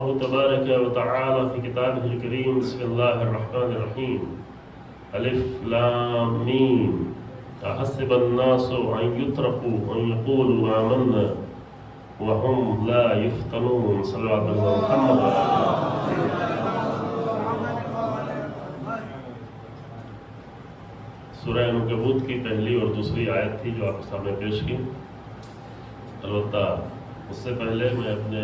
الله تبارك وتعالى في كتابه الكريم. بسم الله الرحمن الرحيم. ألف لام ميم. أحسب الناس أن يتركوا أن يقولوا آمنا وهم لا يفتنون. صلى الله عليه محمد. سورہ عنکبوت کی پہلی اور دوسری آیت تھی جو آپ کے سامنے پیش کی. البتہ اس سے پہلے میں اپنے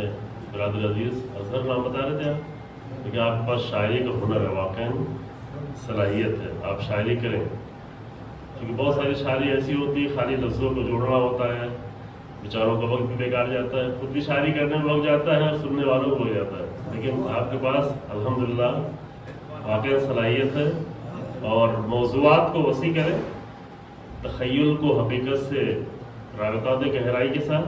برادر عزیز اظہر نام بتا رہے تھے کہ آپ کے پاس شاعری کا ہنر ہے، واقعاً صلاحیت ہے، آپ شاعری کریں. کیونکہ بہت ساری شاعری ایسی ہوتی ہے خالی لفظوں کو جوڑنا ہوتا ہے، بیچاروں کا وقت بھی بیکار جاتا ہے، خود بھی شاعری کرنے میں وقت جاتا ہے اور سننے والوں کو ہو جاتا ہے. لیکن آپ کے پاس الحمدللہ واقعاً صلاحیت ہے اور موضوعات کو وسیع کریں، تخیل کو حقیقت سے رابطہ دیں گہرائی کے ساتھ.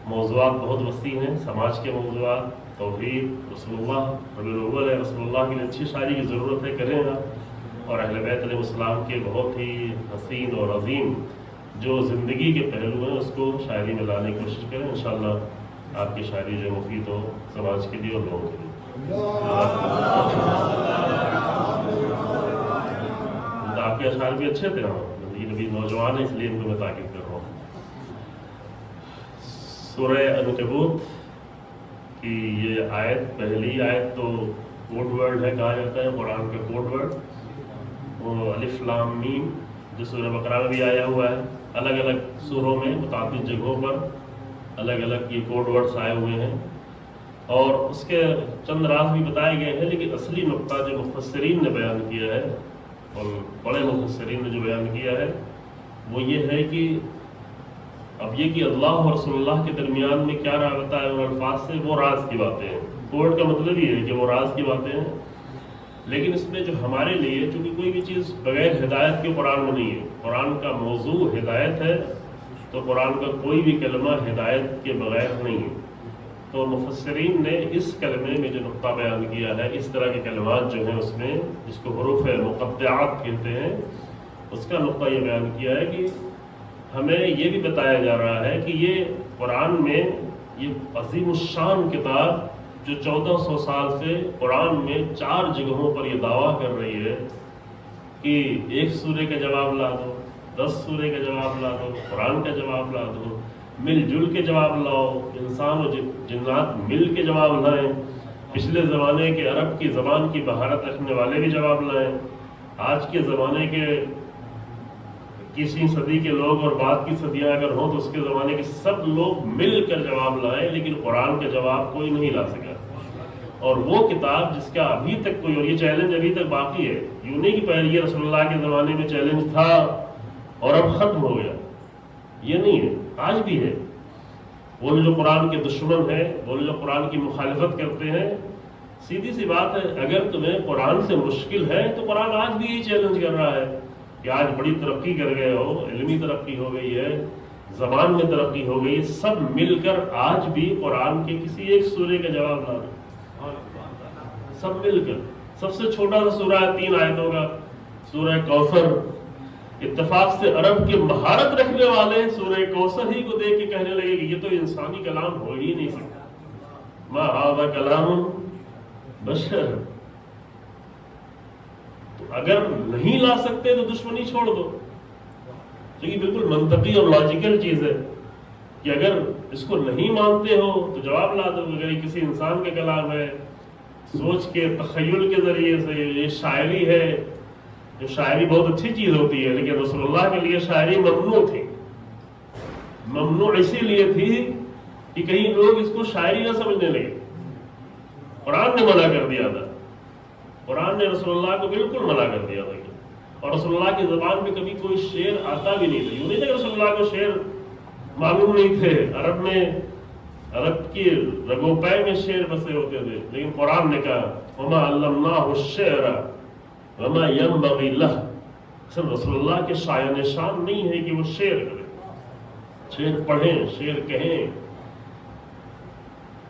موضوعات بہت وسیع ہیں، سماج کے موضوعات، توحید، رسول اللہ، ربیع الاول ہے، رسول اللہ کے لیے اچھی شاعری کی ضرورت ہے، کریں آپ. اور اہل بیت علیہ السلام کے بہت ہی حسین اور عظیم جو زندگی کے پہلو ہیں اس کو شاعری میں لانے کی کوشش کریں. انشاءاللہ آپ کی شاعری جو مفید ہو سماج کے لیے اور لوگوں کے لیے. آپ کے اشعار بھی اچھے تھے، یہ نبی نوجوان ہے اس لیے ان کو میں تاکید کر رہا ہوں. سورہ عنکبوت کی یہ آیت، پہلی آیت تو کوڈ ورڈ ہے، کہا جاتا ہے قرآن کا کوڈ ورڈ. وہ الف لام میم جو سورہ بقرہ میں بھی آیا ہوا ہے، الگ الگ سوروں میں متعدد جگہوں پر الگ الگ یہ کوڈ ورڈز آئے ہوئے ہیں اور اس کے چند راز بھی بتائے گئے ہیں. لیکن اصلی نقطہ جو مفسرین نے بیان کیا ہے اور بڑے مفسرین نے جو بیان کیا ہے وہ یہ ہے کہ اب یہ کہ اللہ اور رسول اللہ کے درمیان میں کیا رابطہ ہے ان الفاظ سے، وہ راز کی باتیں ہیں. کوڈ کا مطلب یہ ہے کہ وہ راز کی باتیں ہیں. لیکن اس میں جو ہمارے لیے، چونکہ کوئی بھی چیز بغیر ہدایت کے قرآن میں نہیں ہے، قرآن کا موضوع ہدایت ہے تو قرآن کا کوئی بھی کلمہ ہدایت کے بغیر نہیں ہے. تو مفسرین نے اس کلمے میں جو نقطہ بیان کیا ہے، اس طرح کے کلمات جو ہیں اس میں، جس کو حروف مقطعات کہتے ہیں، اس کا نقطہ یہ بیان کیا ہے کہ ہمیں یہ بھی بتایا جا رہا ہے کہ یہ قرآن میں یہ عظیم الشان کتاب جو 1400 سال سے قرآن میں 4 جگہوں پر یہ دعویٰ کر رہی ہے کہ ایک سورے کا جواب لا دو، 10 سورے کا جواب لا دو، قرآن کا جواب لا دو، مل جل کے جواب لاؤ، انسان و جنات مل کے جواب لائیں، پچھلے زمانے کے عرب کی زبان کی بہارت رکھنے والے بھی جواب لائیں، آج کے زمانے کے 21ویں صدی کے لوگ اور بعد کی صدیاں اگر ہوں تو اس کے زمانے کے سب لوگ مل کر جواب لائیں، لیکن قرآن کا جواب کوئی نہیں لا سکا. اور وہ کتاب جس کا ابھی تک کوئی، اور یہ چیلنج ابھی تک باقی ہے، یوں نہیں کہ پہلے یہ رسول اللہ کے زمانے میں چیلنج تھا اور اب ختم ہو گیا، یہ نہیں ہے، آج بھی ہے. وہ جو قرآن کے دشمن ہیں، وہ جو قرآن کی مخالفت کرتے ہیں، سیدھی سی بات ہے، اگر تمہیں قرآن سے مشکل ہے تو قرآن آج بھی یہی چیلنج کر رہا ہے کہ آج بڑی ترقی کر گئے ہو، علمی ترقی ہو گئی ہے، زبان میں ترقی ہو گئی، سب مل کر آج بھی قرآن کے کسی ایک سورے کا جواب لا دو، سب مل کر. سب سے چھوٹا سا سورہ ہے 3 آیتوں کا، سورہ کوثر. اتفاق سے عرب کے مہارت رکھنے والے سورہ کوثر ہی کو دیکھ کے کہنے لگے کہ یہ تو انسانی کلام ہو ہی نہیں سکتا، ما ھذا کلام بشر. اگر نہیں لا سکتے تو دشمنی چھوڑ دو، جو کہ بالکل منطقی اور لاجیکل چیز ہے کہ اگر اس کو نہیں مانتے ہو تو جواب لا دو. اگر یہ کسی انسان کا کلام ہے، سوچ کے تخیل کے ذریعے سے یہ شاعری ہے، جو شاعری بہت اچھی چیز ہوتی ہے، لیکن رسول اللہ کے لیے شاعری ممنوع تھی. ممنوع اسی لیے تھی کہ کہیں لوگ اس کو شاعری نہ سمجھنے لگے. قرآن نے منع کر دیا تھا، قرآن نے رسول اللہ کو بالکل منع کر دیا تھا. اور رسول اللہ کی زبان میں کبھی کوئی شعر آتا بھی نہیں تھا. یوں نہیں تھا کہ رسول اللہ کو شعر معلوم نہیں تھے، عرب میں، عرب کی رگو پے میں شعر بسے ہوتے تھے. لیکن قرآن نے کہا وما علمناہ الشعر وما ينبغي له. صرف رسول اللہ کے شایان شان نہیں ہے کہ وہ شعر کریں، شعر پڑھیں، شعر کہیں.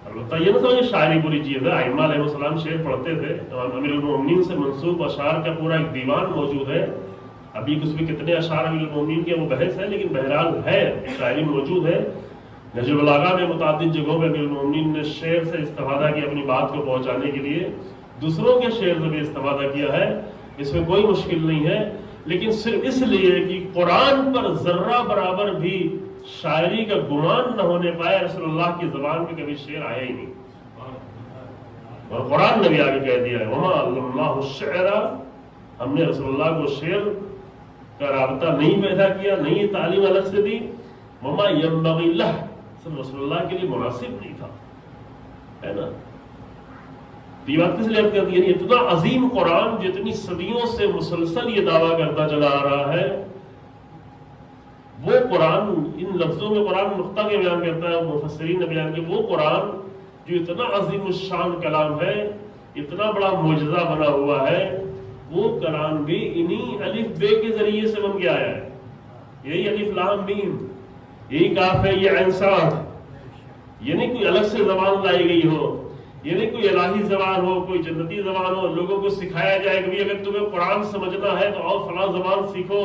البتہ یہ نہ سمجھے شاعری بری چیز ہے. ائمہ علیہ السلام شعر پڑھتے تھے. امیر المومنین سے منسوب اشعار کا پورا ایک دیوان موجود ہے. ابھی اس میں کتنے اشعار امیر المومنین کے وہ بحث ہے، لیکن بہرحال ہے، شاعری موجود ہے. نہج البلاغہ میں متعدد جگہوں پہ امیر المومنین نے شعر سے استفادہ کیا اپنی بات کو پہنچانے کے لیے، دوسروں کے شعر سے بھی استفادہ کیا ہے، اس میں کوئی مشکل نہیں ہے، لیکن صرف اس لیے کہ قرآن پر ذرہ برابر بھی شاعری کا گمان نہ ہونے پائے، رسول اللہ کی زبان پہ کبھی شعر آیا ہی نہیں، اور قرآن نے بھی آگے کہہ دیا ہے وما علمناہ الشعر، ہم نے رسول اللہ کو شعر کا رابطہ نہیں پیدا کیا، نہیں یہ تعلیم الگ سے دی، وما ينبغي لہ، صرف رسول اللہ کے لیے مناسب نہیں تھا، ہے نا؟ تو یہ بات کس لیے کر دی؟ یعنی اتنا عظیم قرآن جو اتنی صدیوں سے مسلسل یہ دعویٰ کرتا چلا آ رہا ہے، وہ قرآن ان لفظوں میں قرآن نقطہ کے بیان کرتا ہے، مفسرین نے بیان کیا وہ قرآن جو اتنا عظیم الشان کلام ہے، اتنا بڑا معجزہ بنا ہوا ہے، وہ کلام بھی انہی الف بے کے ذریعے سے بن کے آیا ہے، یہی الف لام میم، یہی کاف ہے یہ عین صاد، یہ نہیں کوئی الگ سے زبان لائی گئی ہو، یہ نہیں کوئی الہی زبان ہو، کوئی جنتی زبان ہو، لوگوں کو سکھایا جائے کہ اگر تمہیں قرآن سمجھنا ہے تو اور فلاں زبان سیکھو،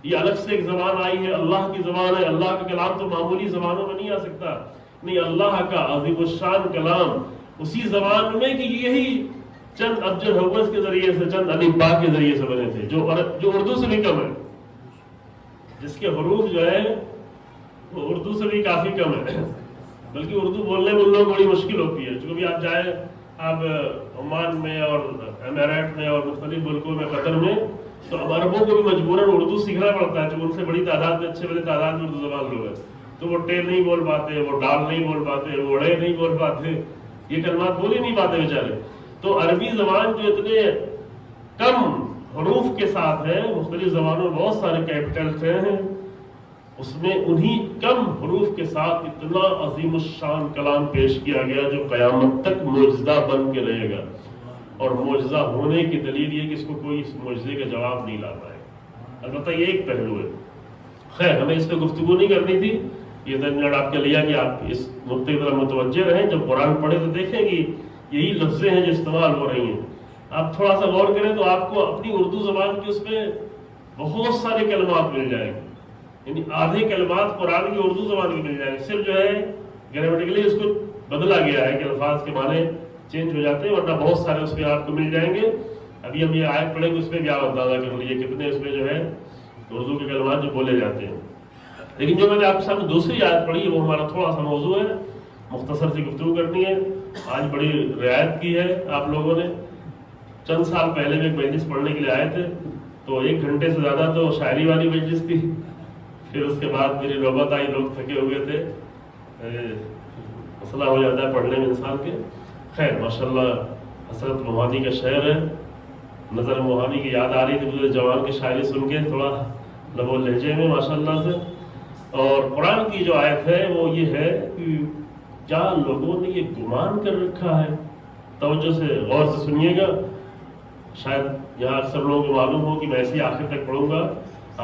یہ الگ سے ایک زبان آئی ہے، اللہ کی زبان ہے، اللہ کا کلام تو معمولی زبانوں میں نہیں آ سکتا، نہیں، اللہ کا عظیم الشان کلام اسی زبان میں کہ یہی چند ابجد حروف کے ذریعے سے، چند الف با کے ذریعے سے بنے تھے، جو اردو سے بھی کم ہے، جس کے حروف جو ہے وہ اردو سے بھی کافی کم ہے، بلکہ اردو بولنے میں ان لوگوں کو بڑی مشکل ہوتی ہے، چونکہ بھی آپ جائیں آپ عمان میں اور امارات میں اور مختلف ملکوں میں، قطر میں، تو اب عربوں کو بھی مجبوراً اردو سیکھنا پڑتا ہے، چونکہ ان سے بڑی تعداد میں، اچھے بڑی تعداد میں اردو زبان لوگ ہیں، تو وہ ٹیل نہیں بول پاتے، وہ ڈال نہیں بول پاتے، وہ اڑے نہیں بول پاتے، یہ کلمات بول ہی نہیں پاتے بیچارے، تو عربی زبان جو اتنے کم حروف کے ساتھ ہے، مختلف زبانوں میں بہت سارے کیپٹلز ہیں، اس میں انہی کم حروف کے ساتھ اتنا عظیم الشان کلام پیش کیا گیا جو قیامت تک معجزہ بن کے رہے گا، اور معجزہ ہونے کی دلیل یہ کہ اس کو کوئی اس معجزے کا جواب نہیں لا پائے، البتہ یہ ایک پہلو ہے۔ خیر، ہمیں اس پہ گفتگو نہیں کرنی تھی، یہ 10 منٹ آپ کے لیا کہ آپ اس نقطے کی طرف متوجہ رہیں، جب قرآن پڑھیں تو دیکھیں کہ یہی لفظیں ہیں جو استعمال ہو رہی ہیں، آپ تھوڑا سا غور کریں تو آپ کو اپنی اردو زبان کی اس میں بہت سارے کلمات مل جائیں گے، یعنی آدھے کلمات قرآن کی اردو زبان کی مل جائیں گے، صرف جو ہے گرامیٹیکلی اس کو بدلا گیا ہے کہ الفاظ کے معنی چینج ہو جاتے ہیں، ورنہ بہت سارے اس میں آپ کو مل جائیں گے۔ ابھی ہم یہ آیت پڑھیں گے، اس میں بھی آپ اندازہ کر لیجیے کتنے اس میں جو ہے اردو کے کلمات جو بولے جاتے ہیں۔ لیکن جو میں نے آپ کے سامنے دوسری آیت پڑھی وہ ہمارا تھوڑا سا موضوع ہے، مختصر سی گفتگو کرنی ہے، آج بڑی رعایت کی ہے آپ لوگوں نے۔ چند سال پہلے میں ایک مجلس پڑھنے کے لیے آئے تھے، تو 1 گھنٹے سے زیادہ تو شاعری والی مجلس تھی، پھر اس کے بعد میری نوبت آئی، لوگ تھکے ہوئے تھے، مسئلہ ہو جاتا ہے پڑھنے میں انسان کے۔ خیر، ماشاءاللہ حسرت موہانی کا شعر ہے، نظر موہانی کی یاد آ رہی تھی مجھے جوان کی شاعری سن کے، تھوڑا لب و لہجے میں ماشاءاللہ سے۔ اور قرآن کی جو آیت ہے وہ یہ ہے کہ کیا لوگوں نے یہ گمان کر رکھا ہے، توجہ سے غور سے سنیے گا، شاید یہاں اکثر لوگوں کو معلوم ہو کہ میں ایسے آخر تک پڑھوں گا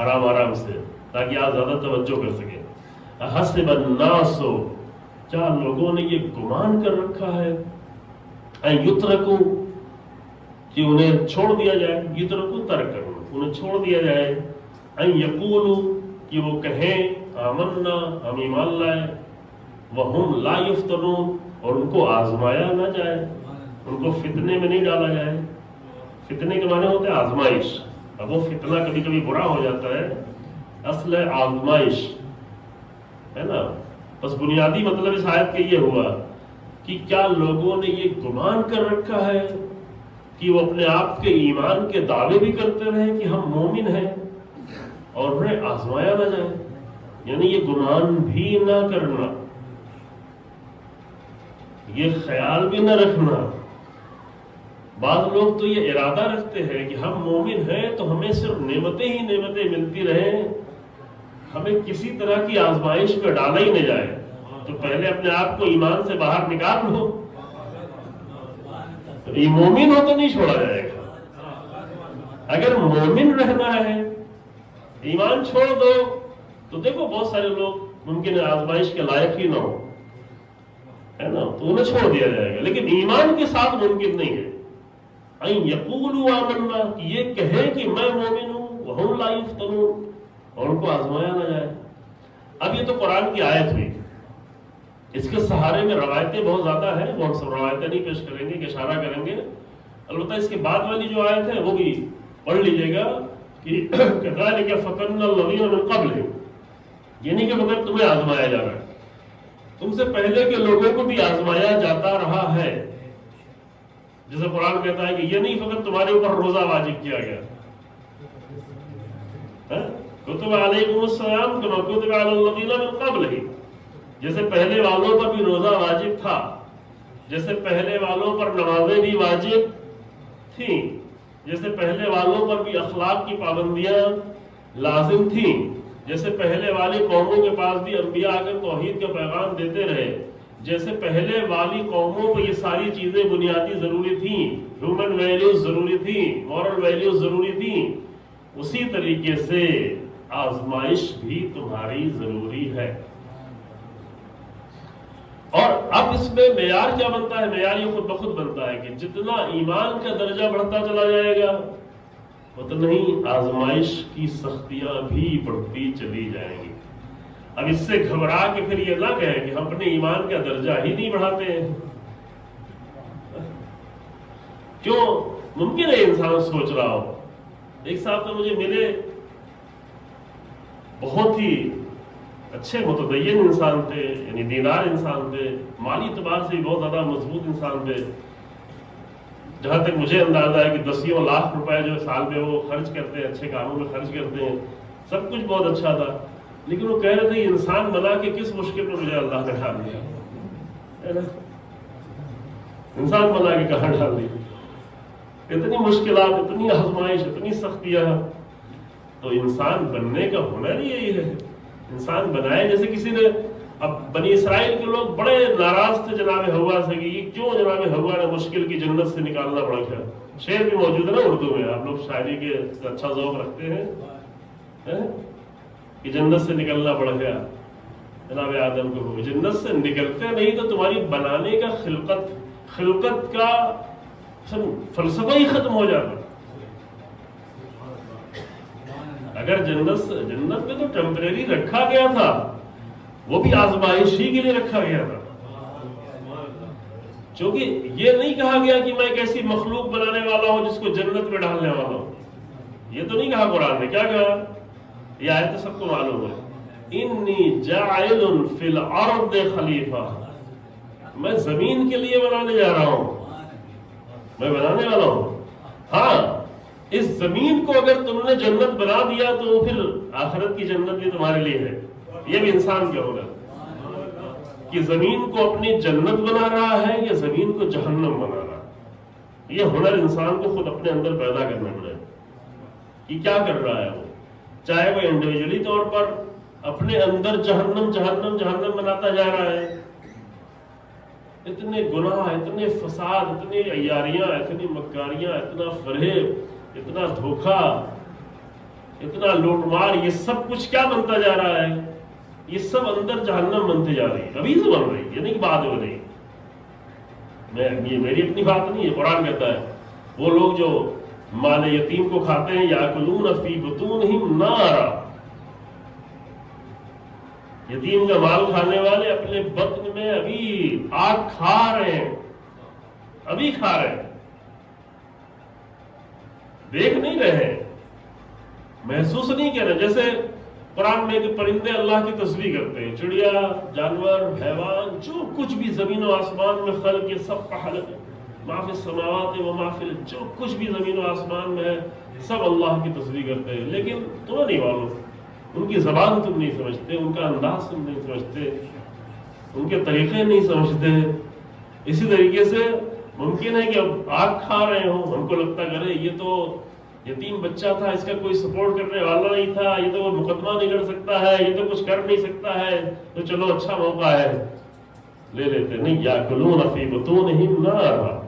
آرام آرام سے تاکہ آپ زیادہ توجہ کر سکیں۔ حسب الناس، کیا لوگوں نے یہ گمان کر رکھا ہے، ان یترکوا، کہ انہیں چھوڑ دیا جائے، یترکوا ترک کرنا، انہیں چھوڑ دیا جائے، ان یقولوا، کہ وہ کہیں آمنا، ہم ایمان لائے، وہم لا یفتنون، اور ان کو آزمایا نہ جائے، ان کو فتنے میں نہیں ڈالا جائے۔ فتنے کے معنی ہوتے ہیں آزمائش، اب وہ فتنہ کبھی کبھی برا ہو جاتا ہے، اصل ہے آزمائش، ہے نا۔ بس بنیادی مطلب اس آیت کا یہ ہوا کہ کیا لوگوں نے یہ گمان کر رکھا ہے کہ وہ اپنے آپ کے ایمان کے دعوے بھی کرتے رہے کہ ہم مومن ہیں اور انہیں آزمایا نہ جائے، یعنی یہ گمان بھی نہ کرنا، یہ خیال بھی نہ رکھنا۔ بعض لوگ تو یہ ارادہ رکھتے ہیں کہ ہم مومن ہیں تو ہمیں صرف نعمتیں ہی نعمتیں ملتی رہیں، ہمیں کسی طرح کی آزمائش پہ ڈالا ہی نہ جائے، تو پہلے اپنے آپ کو ایمان سے باہر نکال لو، یہ مومن ہو تو نہیں چھوڑا جائے گا۔ اگر مومن رہنا ہے، ایمان چھوڑ دو تو دیکھو بہت سارے لوگ ممکن ہے آزمائش کے لائق ہی نہ ہو، ہے نا، تو انہیں چھوڑ دیا جائے گا، لیکن ایمان کے ساتھ ممکن نہیں ہے۔ ان یقولوا آمنا، کہ یہ کہیں کہ میں مومن ہوں، وہم لا یفتنون، اور ان کو آزمایا نہ جائے۔ اب یہ تو قرآن کی آیت ہوئی، اس کے سہارے میں روایتیں بہت زیادہ ہیں، وہ ہم سب روایتیں نہیں پیش کریں گے کہ اشارہ کریں گے، البتہ اس کے بعد والی جو آیت ہے وہ بھی پڑھ لیجیے گا کہ كذلك فتنا الذين من قبلهم، یہ نہیں کہ مگر تمہیں آزمایا جا رہا ہے، تم سے پہلے کے لوگوں کو بھی آزمایا جاتا رہا ہے. جیسے قرآن کہتا ہے کہ یہ نہیں فقط تمہارے اوپر روزہ واجب کیا گیا، کتب علیکم الصیام کما کتب علی الذین من قبلہم، جیسے پہلے والوں پر بھی روزہ واجب تھا، جیسے پہلے والوں پر نمازیں بھی واجب تھیں، جیسے پہلے والوں پر بھی اخلاق کی پابندیاں لازم تھیں، جیسے پہلے والی قوموں کے پاس بھی انبیاء آ کر توحید کا پیغام دیتے رہے، جیسے پہلے والی قوموں کو یہ ساری چیزیں بنیادی ضروری تھیں، ہیومن ویلیوز ضروری تھیں، مورل ویلیوز ضروری تھیں، اسی طریقے سے آزمائش بھی تمہاری ضروری ہے. اور اب اس میں معیار کیا بنتا ہے؟ معیار یہ خود بخود بنتا ہے کہ جتنا ایمان کا درجہ بڑھتا چلا جائے گا اتنا ہی آزمائش کی سختیاں بھی بڑھتی چلی جائیں گی. اب اس سے گھبرا کے پھر یہ نہ کہیں کہ ہم اپنے ایمان کا درجہ ہی نہیں بڑھاتے ہیں. کیوں؟ ممکن ہے انسان سوچ رہا ہو. ایک صاحب تو مجھے ملے، بہت ہی اچھے متدین انسان تھے، یعنی دیندار انسان تھے، مالی اعتبار سے بھی بہت زیادہ مضبوط انسان تھے. جہاں تک مجھے اندازہ ہے کہ 10 لاکھ روپے جو سال میں وہ خرچ کرتے ہیں، اچھے کاموں میں خرچ کرتے ہیں، سب کچھ بہت اچھا تھا. لیکن وہ کہہ رہے تھے انسان بنا کے کس مشکل میں مجھے اللہ نے ڈال دیا ہے نا، انسان بنا کے کہاں ڈال دیا، اتنی مشکلات، اتنی آزمائش، اتنی سختیاں. تو انسان بننے کا ہنر ہی یہی ہے، انسان بنائے. جیسے کسی نے، اب بنی اسرائیل کے لوگ بڑے ناراض تھے جناب ہوا سے کہ یہ کیوں جناب ہوا نے مشکل کی جنت سے نکالنا پڑا. کیا شعر بھی موجود ہے نا اردو میں، آپ لوگ شاعری کے اچھا ذوق رکھتے ہیں کہ جنت سے نکلنا پڑ گیا جناب آدم کو. جنت سے نکلتے نہیں تو تمہاری بنانے کا خلقت کا فلسفہ ہی ختم ہو جاتا. اگر جنت میں تو ٹیمپریری رکھا گیا تھا، وہ بھی آزمائش ہی کے لیے رکھا گیا تھا. چونکہ یہ نہیں کہا گیا کہ میں ایک ایسی مخلوق بنانے والا ہوں جس کو جنت میں ڈالنے والا ہوں. یہ تو نہیں کہا قرآن نے. کیا کہا؟ یہ آیت تو سب کو معلوم ہے، انی جاعل فی الارض خلیفہ، میں زمین کے لیے بنانے جا رہا ہوں، میں بنانے والا ہوں. ہاں، اس زمین کو اگر تم نے جنت بنا دیا تو پھر آخرت کی جنت بھی تمہارے لیے ہے. یہ بھی انسان کیا ہوگا کہ زمین کو اپنی جنت بنا رہا ہے یا زمین کو جہنم بنا رہا ہے. یہ ہنر انسان کو خود اپنے اندر پیدا کرنا پڑے کہ کیا کر رہا ہے وہ، چاہے وہ انڈیویجولی طور پر اپنے اندر جہنم بناتا جا رہا ہے. اتنے گناہ، اتنے فساد، اتنی عیاریاں، اتنی مکاریاں، اتنا فریب، اتنا دھوکہ، اتنا لوٹ مار، یہ سب کچھ کیا بنتا جا رہا ہے؟ یہ سب اندر جہنم بنتے جا رہی ہے. ابھی سے بن رہی ہے، یہ نہیں کہ بعد ہو رہی. یہ میری اپنی بات نہیں ہے، قرآن کہتا ہے وہ لوگ جو مال یتیم کو کھاتے ہیں، یاکلون فی بطونہم نارا، یتیم کا مال کھانے والے اپنے بطن میں ابھی آگ کھا رہے ہیں، ابھی کھا رہے ہیں، دیکھ نہیں رہے، محسوس نہیں کر رہے. جیسے قرآن میں کہ پرندے اللہ کی تسبیح کرتے ہیں، چڑیا، جانور، حیوان، جو کچھ بھی زمین و آسمان میں خلق، یہ سب کا خلق ہے، ما فی السماوات و ما فی الارض، جو کچھ بھی زمین و آسمان میں ہے سب اللہ کی تسبیح کرتے ہیں. لیکن تمہیں نہیں معلوم، ان کی زبان تم نہیں سمجھتے، ان کا انداز تم نہیں سمجھتے، ان کے طریقے نہیں سمجھتے. اسی طریقے سے ممکن ہے کہ اب آگ کھا رہے ہوں، ہم کو لگتا کرے یہ تو یتیم بچہ تھا، اس کا کوئی سپورٹ کرنے والا نہیں تھا، یہ تو مقدمہ نہیں لڑ سکتا ہے، یہ تو کچھ کر نہیں سکتا ہے، تو چلو اچھا موقع ہے لے لیتے. نہیں، یاکلون فی بطونہم نارا،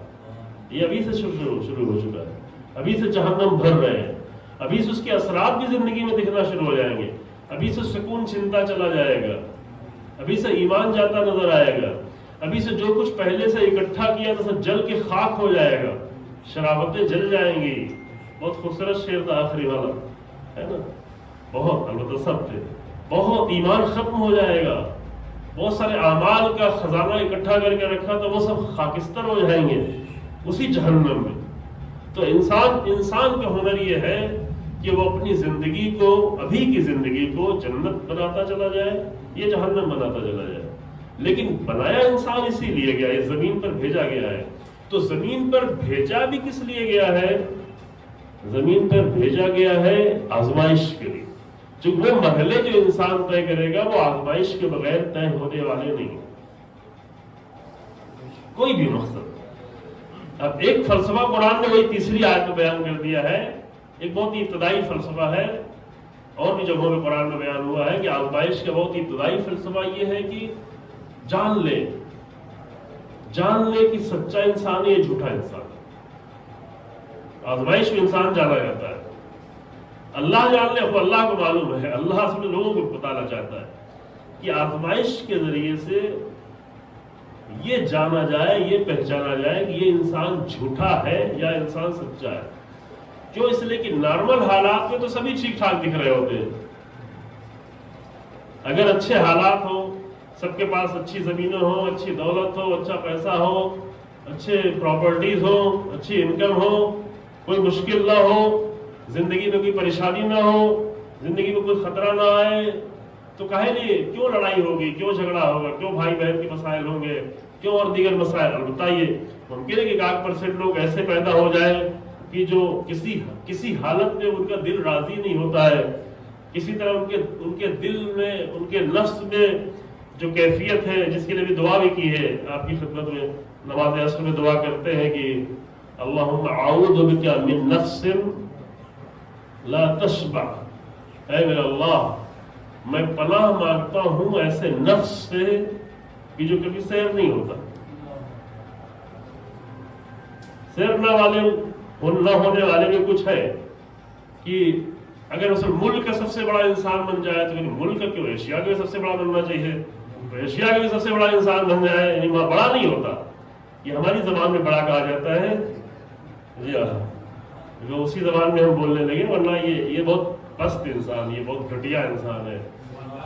یہ ابھی سے شروع ہو چکا ہے. ابھی سے جہنم بھر رہے ہیں، ابھی سے اس کے اثرات بھی زندگی میں دکھنا شروع ہو جائیں گے، ابھی سے سکون چھنتا چلا جائے گا، ابھی سے ایمان جاتا نظر آئے گا، ابھی سے جو کچھ پہلے سے اکٹھا کیا تھا سب جل کے خاک ہو جائے گا، شرافتیں جل جائیں گی. بہت خوبصورت شعر تھا آخری والا ہے نا، بہت، البتہ سب تھے. بہت ایمان ختم ہو جائے گا، بہت سارے اعمال کا خزانہ اکٹھا کر کے رکھا تو وہ سب خاکستر ہو جائیں گے اسی جہنم میں. تو انسان کا ہنر یہ ہے کہ وہ اپنی زندگی کو، ابھی کی زندگی کو جنت بناتا چلا جائے، یہ جہنم بناتا چلا جائے. لیکن بنایا انسان اسی لیے گیا، اس زمین پر بھیجا گیا ہے. تو زمین پر بھیجا بھی کس لیے گیا ہے؟ زمین پر بھیجا گیا ہے آزمائش کے لیے. جو وہ مرحلے جو انسان طے کرے گا وہ آزمائش کے بغیر طے ہونے والے نہیں، کوئی بھی مقصد. اب ایک فلسفہ قرآن نے وہی تیسری آیت میں بیان کر دیا ہے، ایک بہت ہی ابتدائی فلسفہ ہے، اور بھی جگہوں میں قرآن میں بیان ہوا ہے کہ آزمائش کا بہت ہی ابتدائی فلسفہ یہ ہے کہ جان لے کہ سچا انسان ہے یا جھوٹا انسان. آزمائش میں انسان جانا جاتا ہے. اللہ جان لے، وہ اللہ کو معلوم ہے، اللہ اصل لوگوں کو بتانا چاہتا ہے کہ آزمائش کے ذریعے سے یہ جانا جائے، یہ پہچانا جائے کہ یہ انسان جھوٹا ہے یا انسان سچا ہے. کیوں؟ اس لیے کہ نارمل حالات میں تو سبھی ٹھیک ٹھاک دکھ رہے ہوتے ہیں. اگر اچھے حالات ہوں، سب کے پاس اچھی زمینیں ہوں، اچھی دولت ہو، اچھا پیسہ ہو، اچھے پراپرٹیز ہوں، اچھی انکم ہو، کوئی مشکل نہ ہو، زندگی میں کوئی پریشانی نہ ہو، زندگی میں کوئی خطرہ نہ آئے، تو کہے نہیں کیوں لڑائی ہوگی، کیوں جھگڑا ہوگا، کیوں بھائی بہن کے مسائل ہوں گے، کیوں اور دیگر مسائل. البتہ یہ ممکن ہے کہ 1% لوگ ایسے پیدا ہو جائیں کہ جو کسی حالت میں ان کا دل راضی نہیں ہوتا ہے، کسی طرح ان کے دل میں، ان کے نفس میں جو کیفیت ہے، جس کے لیے بھی دعا بھی کی ہے آپ کی خدمت میں، نماز عصر میں دعا کرتے ہیں کہ اللہم اعوذ بک من نفس لا تشبع، اے میرا اللہ میں پناہ مانگتا ہوں ایسے نفس سے کہ جو کبھی سیر نہیں ہوتا. سیر نہ ہونے والے میں کچھ ہے کہ اگر اسے ملک کا سب سے بڑا انسان بن جائے تو ملک کا کیوں، ایشیا کا بھی سب سے بڑا بننا چاہیے، ایشیا کا بھی سب سے بڑا انسان بن جائے، یعنی وہاں بڑا نہیں ہوتا. یہ ہماری زبان میں بڑا کہا جاتا ہے، جی ہاں، اسی زبان میں ہم بولنے لگے، ورنہ یہ بہت پست انسان، یہ بہت گھٹیا انسان ہے،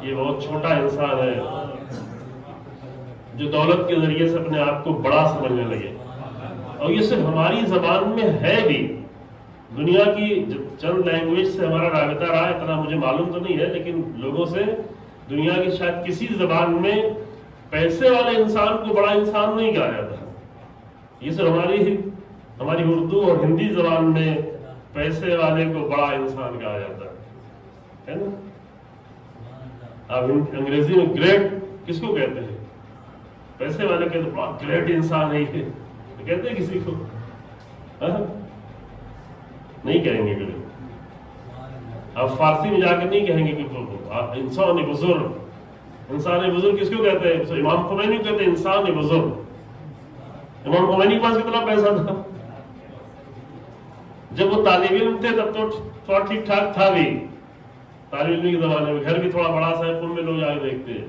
یہ بہت چھوٹا انسان ہے جو دولت کے ذریعے سے اپنے آپ کو بڑا سمجھنے لگے. اور یہ صرف ہماری زبان میں ہے بھی، دنیا کی چند لینگویج سے ہمارا رابطہ رہا، اتنا مجھے معلوم تو نہیں ہے، لیکن لوگوں سے دنیا کی شاید کسی زبان میں پیسے والے انسان کو بڑا انسان نہیں کہا جاتا. یہ صرف ہماری اردو اور ہندی زبان میں پیسے والے کو بڑا انسان کہا جاتا ہے نا. اب انگریزی میں گریٹ کس کو کہتے ہیں؟ پیسے والے کہتے ہیں بڑا گریٹ انسان ہے یہ، کہتے ہیں کسی کو؟ نہیں کہیں گے کبھی. اب فارسی میں جا کے نہیں کہیں گے کہ انسان بزرگ. انسان بزرگ کس کو کہتے ہیں؟ امام خمینی کہتے ہیں انسان بزرگ. امام خمینی کے پاس کتنا پیسہ تھا؟ جب وہ طالب علم تھے تب تو تھوڑا ٹھیک ٹھاک تھا بھی، طالب علم کے زمانے میں گھر بھی تھوڑا بڑا سا ہے، میں لوگ جا کے دیکھتے ہیں.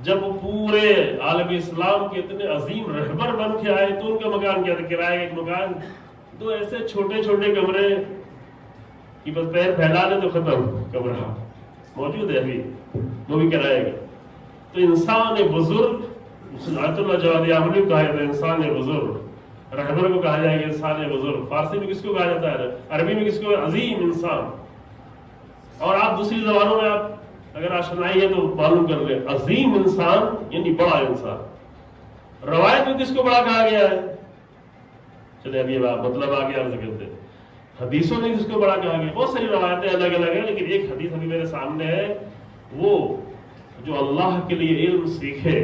جب وہ پورے عالم اسلام کے اتنے عظیم رہبر بن کے آئے تو ان کا مکان کیا تھا؟ کرائے ایک مکان، تو ایسے چھوٹے چھوٹے کمرے کہ بس پیر پھیلا لے تو ختم کمرہ، موجود ہے ابھی، وہ بھی کرائے گا. تو انسان بزرگ آیت اللہ جواد عاملی کو کہا جاتا ہے انسان بزرگ. رہبر کو کہا جائے گا انسان بزرگ. فارسی میں کس کو کہا جاتا ہے؟ عربی میں کس کو؟ عظیم انسان. اور آپ دوسری زبانوں میں آپ اگر آشنائی ہے تو معلوم کر لیں، عظیم انسان یعنی بڑا انسان. روایت میں کس کو بڑا کہا گیا ہے؟ چلے ابھی مطلب آگے عرض کرتے ہیں. حدیثوں میں کس کو بڑا کہا گیا؟ بہت ساری روایتیں الگ الگ ہیں، لیکن ایک حدیث ابھی میرے سامنے ہے، وہ جو اللہ کے لیے علم سیکھے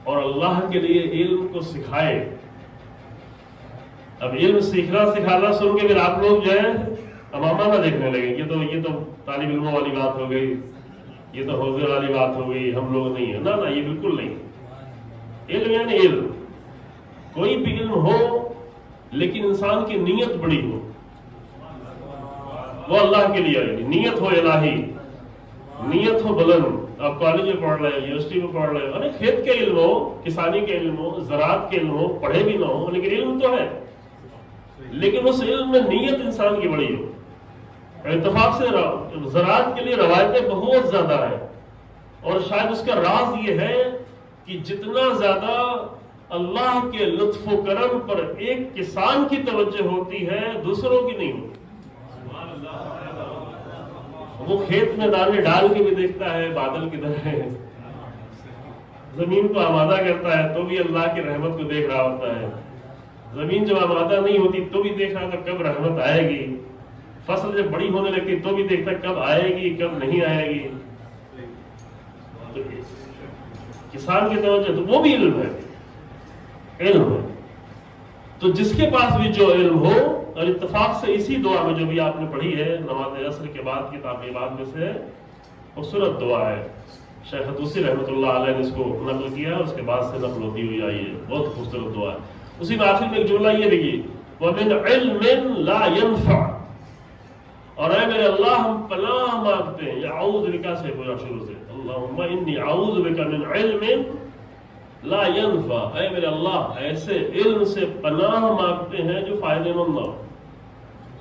اور اللہ کے لیے علم کو سکھائے. اب علم سیکھنا سکھانا سن کے پھر آپ لوگ جو ہے امامہ نہ دیکھنے لگے، یہ تو طالب علموں والی بات ہو گئی، یہ تو حوضے والی بات ہو گئی، ہم لوگ نہیں ہیں. نہ یہ بالکل نہیں. علم یعنی علم، کوئی بھی علم ہو لیکن انسان کی نیت بڑی ہو، وہ اللہ کے لیے، نیت ہو الہی، نیت ہو بلند. آپ کالج میں پڑھ رہے ہیں، یونیورسٹی میں پڑھ رہے ہیں، کھیت کے علم ہو، کسانی کے علم ہو، زراعت کے علم ہو، پڑھے بھی نہ ہو لیکن علم تو ہے، لیکن اس علم میں نیت انسان کی بڑی ہو. اتفاق سے زراعت کے لیے روایتیں بہت زیادہ ہیں، اور شاید اس کا راز یہ ہے کہ جتنا زیادہ اللہ کے لطف و کرم پر ایک کسان کی توجہ ہوتی ہے دوسروں کی نہیں ہوتی. وہ کھیت میں دانے ڈال کے بھی دیکھتا ہے بادل کدھر ہے, زمین کو آمادہ کرتا ہے تو بھی اللہ کی رحمت کو دیکھ رہا ہوتا ہے. زمین جب آمادہ نہیں ہوتی تو بھی دیکھ رہا تھا کب رحمت آئے گی. فصل جب بڑی ہونے لگتی تو بھی دیکھتا کب آئے گی کب نہیں آئے گی. تو کسان کی توجہ تو وہ بھی علم ہے, علم ہے. تو جس کے پاس بھی جو علم ہو, اور اتفاق سے اسی دعا میں جو بھی آپ نے پڑھی ہے نماز عصر کے بعد کی تعقیبات میں سے خوبصورت دعا ہے. شیخ حتوسی رحمۃ اللہ علیہ نے اس کو نقل کیا, اس کے بعد سے نقل ہوتی ہوئی آئی ہے. بہت خوبصورت دعا ہے. اسی میں آخر میں ایک جملہ یہ لکھی وَمِنْ عِلْمٍ لَا يَنْفَعُ, اور اے میرے اللہ ہم پناہ مانگتے ہیں, یا اعوذ بکا سے پورا شروع سے, اللہم انی اعوذ بکا من علم لا ينفع, اے میرے اللہ ایسے علم سے پناہ مانگتے ہیں جو فائدے مند نہ ہو.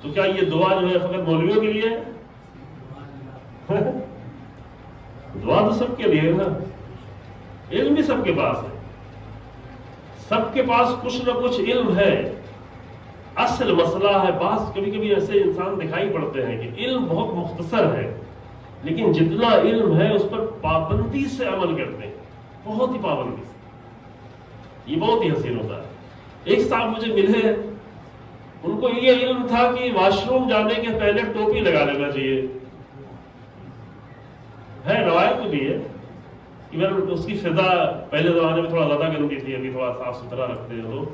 تو کیا یہ دعا جو ہے فقط مولویوں کے لیے ہے؟ دعا تو سب کے لیے ہے نا. علم بھی سب کے پاس ہے, سب کے پاس کچھ نہ کچھ علم ہے. اصل مسئلہ ہے بعض کبھی کبھی ایسے انسان دکھائی پڑتے ہیں کہ علم بہت مختصر ہے لیکن جتنا علم ہے اس پر پابندی سے عمل کرتے ہیں, بہت ہی پابندی سے. یہ بہت ہی حسین ہوتا ہے. ایک صاحب مجھے ملے, ان کو یہ علم تھا کہ واش روم جانے کے پہلے ٹوپی لگا لینا چاہیے. ہے روایت بھی ہے, اس کی فضا پہلے زمانے میں تھوڑا زیادہ گندی تھی, ابھی تھوڑا صاف ستھرا رکھتے ہیں لوگ,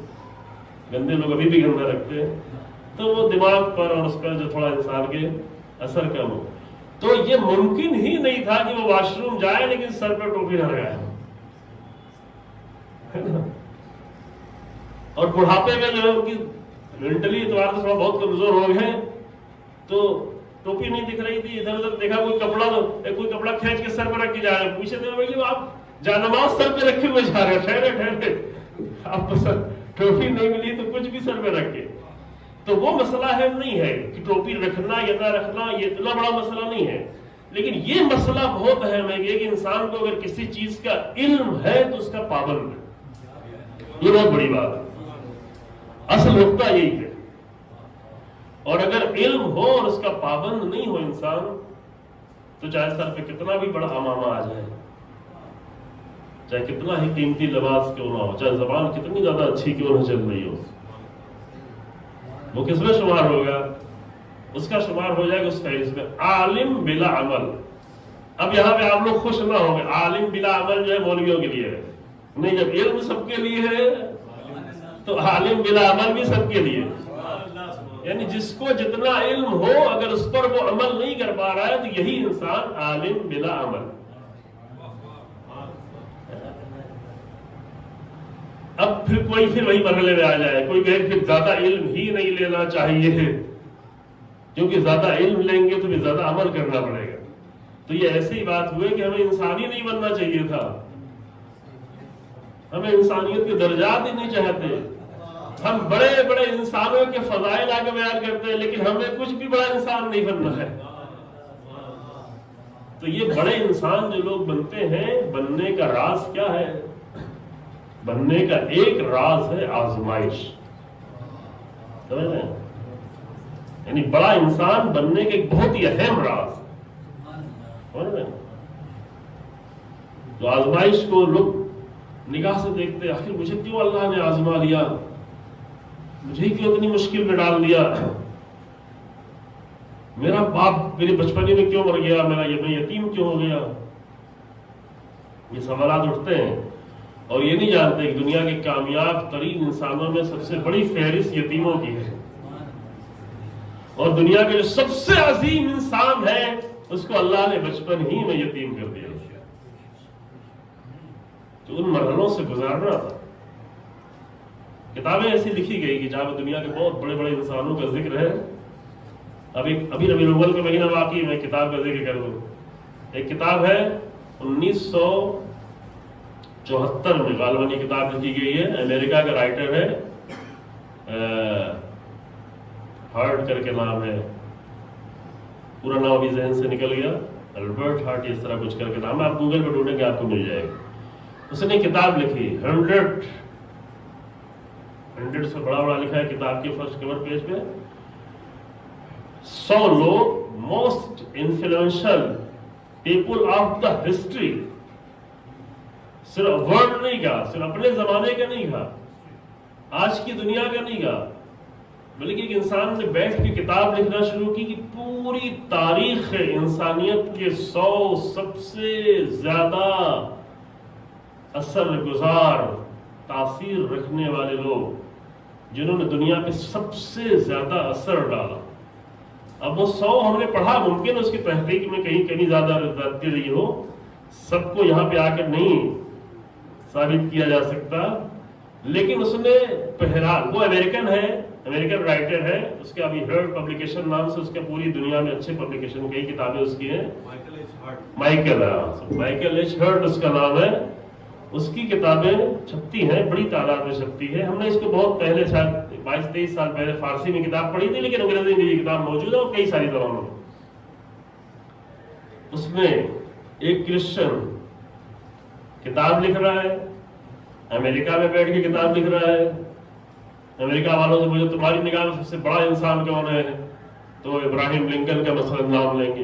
گندے لوگ ابھی بھی گندا رکھتے ہیں, تو وہ دماغ پر اور اس پر جو تھوڑا انسان کے اثر کم ہو. تو یہ ممکن ہی نہیں تھا کہ وہ واش روم جائے لیکن سر پر ٹوپی نہ لگائے. اور بڑھاپے میں جو ہے ان کی مینٹلی اعتبار سے تھوڑا بہت کمزور ہو گئے, تو ٹوپی نہیں دکھ رہی تھی, ادھر ادھر دیکھا کوئی کپڑا کھینچ کے سر پہ رکھ کے جا رہے ہیں. پوچھے تھے بھائی آپ جانماز سر پہ رکھے ہوئے جا رہے ہیں, ٹھہرے آپ کو سر ٹوپی نہیں ملی تو کچھ بھی سر پہ رکھ کے. تو وہ مسئلہ ہے نہیں ہے کہ ٹوپی رکھنا یا نہ رکھنا, یہ اتنا بڑا مسئلہ نہیں ہے. لیکن یہ مسئلہ بہت اہم ہے کہ انسان کو اگر کسی چیز کا علم ہے تو اس کا پابند ہے. یہ بہت بڑی بات ہے, اصل نقطہ یہی ہے. اور اگر علم ہو اور اس کا پابند نہیں ہو انسان, تو چاہے سر پہ کتنا بھی بڑا امامہ آ جائے, چاہے کتنا ہی قیمتی لباس کیوں نہ ہو, چاہے زبان کتنی زیادہ اچھی کیوں نہ چل رہی ہو, وہ کس میں شمار ہوگا؟ اس کا شمار ہو جائے گا اس فہرست میں عالم بلا عمل. اب یہاں پہ آپ لوگ خوش نہ ہوں گے, عالم بلا عمل جو ہے مولویوں کے لیے ہے نہیں. جب علم سب کے لیے ہے تو عالم بلا عمل بھی سب کے لیے. یعنی جس کو جتنا علم ہو اگر اس پر وہ عمل نہیں کر پا رہا ہے تو یہی انسان عالم بلا عمل. اب پھر کوئی وہی مرحلے میں آ جائے, کوئی کہے پھر زیادہ علم ہی نہیں لینا چاہیے کیونکہ زیادہ علم لیں گے تو پھر زیادہ عمل کرنا پڑے گا. تو یہ ایسی بات ہوئے کہ ہمیں انسان ہی نہیں بننا چاہیے تھا, ہمیں انسانیت کے درجات ہی نہیں چاہتے. ہم بڑے بڑے انسانوں کے فضائل آگے بیان کرتے ہیں لیکن ہمیں کچھ بھی بڑا انسان نہیں بننا ہے. تو یہ بڑے انسان جو لوگ بنتے ہیں, بننے کا راز کیا ہے؟ بننے کا ایک راز ہے آزمائش. سمجھ رہے ہیں؟ یعنی بڑا انسان بننے کے ایک بہت ہی اہم راز. سمجھ رہے ہیں؟ تو آزمائش کو لوگ نگاہ سے دیکھتے ہیں, آخر مجھے کیوں اللہ نے آزما لیا, مجھے کیوں اتنی مشکل میں ڈال دیا, میرا باپ میری بچپنے میں کیوں مر گیا, میں یتیم کیوں ہو گیا. یہ سوالات اٹھتے ہیں اور یہ نہیں جانتے کہ دنیا کے کامیاب ترین انسانوں میں سب سے بڑی فہرست یتیموں کی ہے, اور دنیا کے جو سب سے عظیم انسان ہے اس کو اللہ نے بچپن ہی میں یتیم کر دیا. تو ان مرحلوں سے گزارنا تھا. کتابیں ایسی لکھی گئی کہ جہاں دنیا کے بہت بڑے بڑے انسانوں کا ذکر ہے. ابھی ربیع الاول کا مہینہ باقی, میں کتاب کا ذکر کر دوں. ایک کتاب ہے 1974 میں غالباً یہ کتاب لکھی گئی ہے, امریکہ کا رائٹر ہے, ہارڈ کر کے نام ہے, پورا نام ابھی ذہن سے نکل گیا, البرٹ ہارٹ اس طرح کچھ کر کے نام ہے، آپ گوگل پہ ڈھونڈیں گے آپ کو مل جائے گا. اس نے کتاب لکھی 100 سے بڑا لکھا ہے کتاب کے فرسٹ کور پیج پہ. 100 لوگ most influential people of the history, صرف ورلڈ نہیں کہا، صرف اپنے زمانے کا نہیں کہا، آج کی دنیا کا نہیں کہا، بلکہ ایک انسان نے بیٹھ کے کتاب لکھنا شروع کی کہ پوری تاریخ انسانیت کے 100 سب سے زیادہ اثر گزار تاثیر رکھنے والے لوگ جنہوں نے دنیا پہ سب سے زیادہ اثر ڈالا. اب وہ 100 ہم نے پڑھا، ممکن اس کی تحقیق میں کہیں زیادہ زیادتی رہی ہو، سب کو یہاں پہ آ کر نہیں ثابت کیا جا سکتا، لیکن اس نے بہرحال، وہ امریکن رائٹر ہے، اس کے ابھی ہرڈ پبلیکیشن نام سے اس کے پوری دنیا میں اچھے پبلیکیشن کئی کتابیں اس کی ہیں. مائیکل ایچ ہرڈ اس کا نام ہے. اس کی کتابیں چھپتی ہیں، بڑی تعداد میں چھپتی ہے. ہم نے اس کو بہت پہلے، شاید 22-23 سال پہلے فارسی میں کتاب پڑھی تھی، لیکن انگریزی میں یہ کتاب موجود ہے اور کئی ساری زبانوں میں. اس میں ایک کرسچن کتاب لکھ رہا ہے، امریکہ میں بیٹھ کے کتاب لکھ رہا ہے. امریکہ والوں سے مجھے تمہاری نگاہ میں سب سے بڑا انسان کون ہے، تو ابراہیم لنکن کا مثلا نام لیں گے،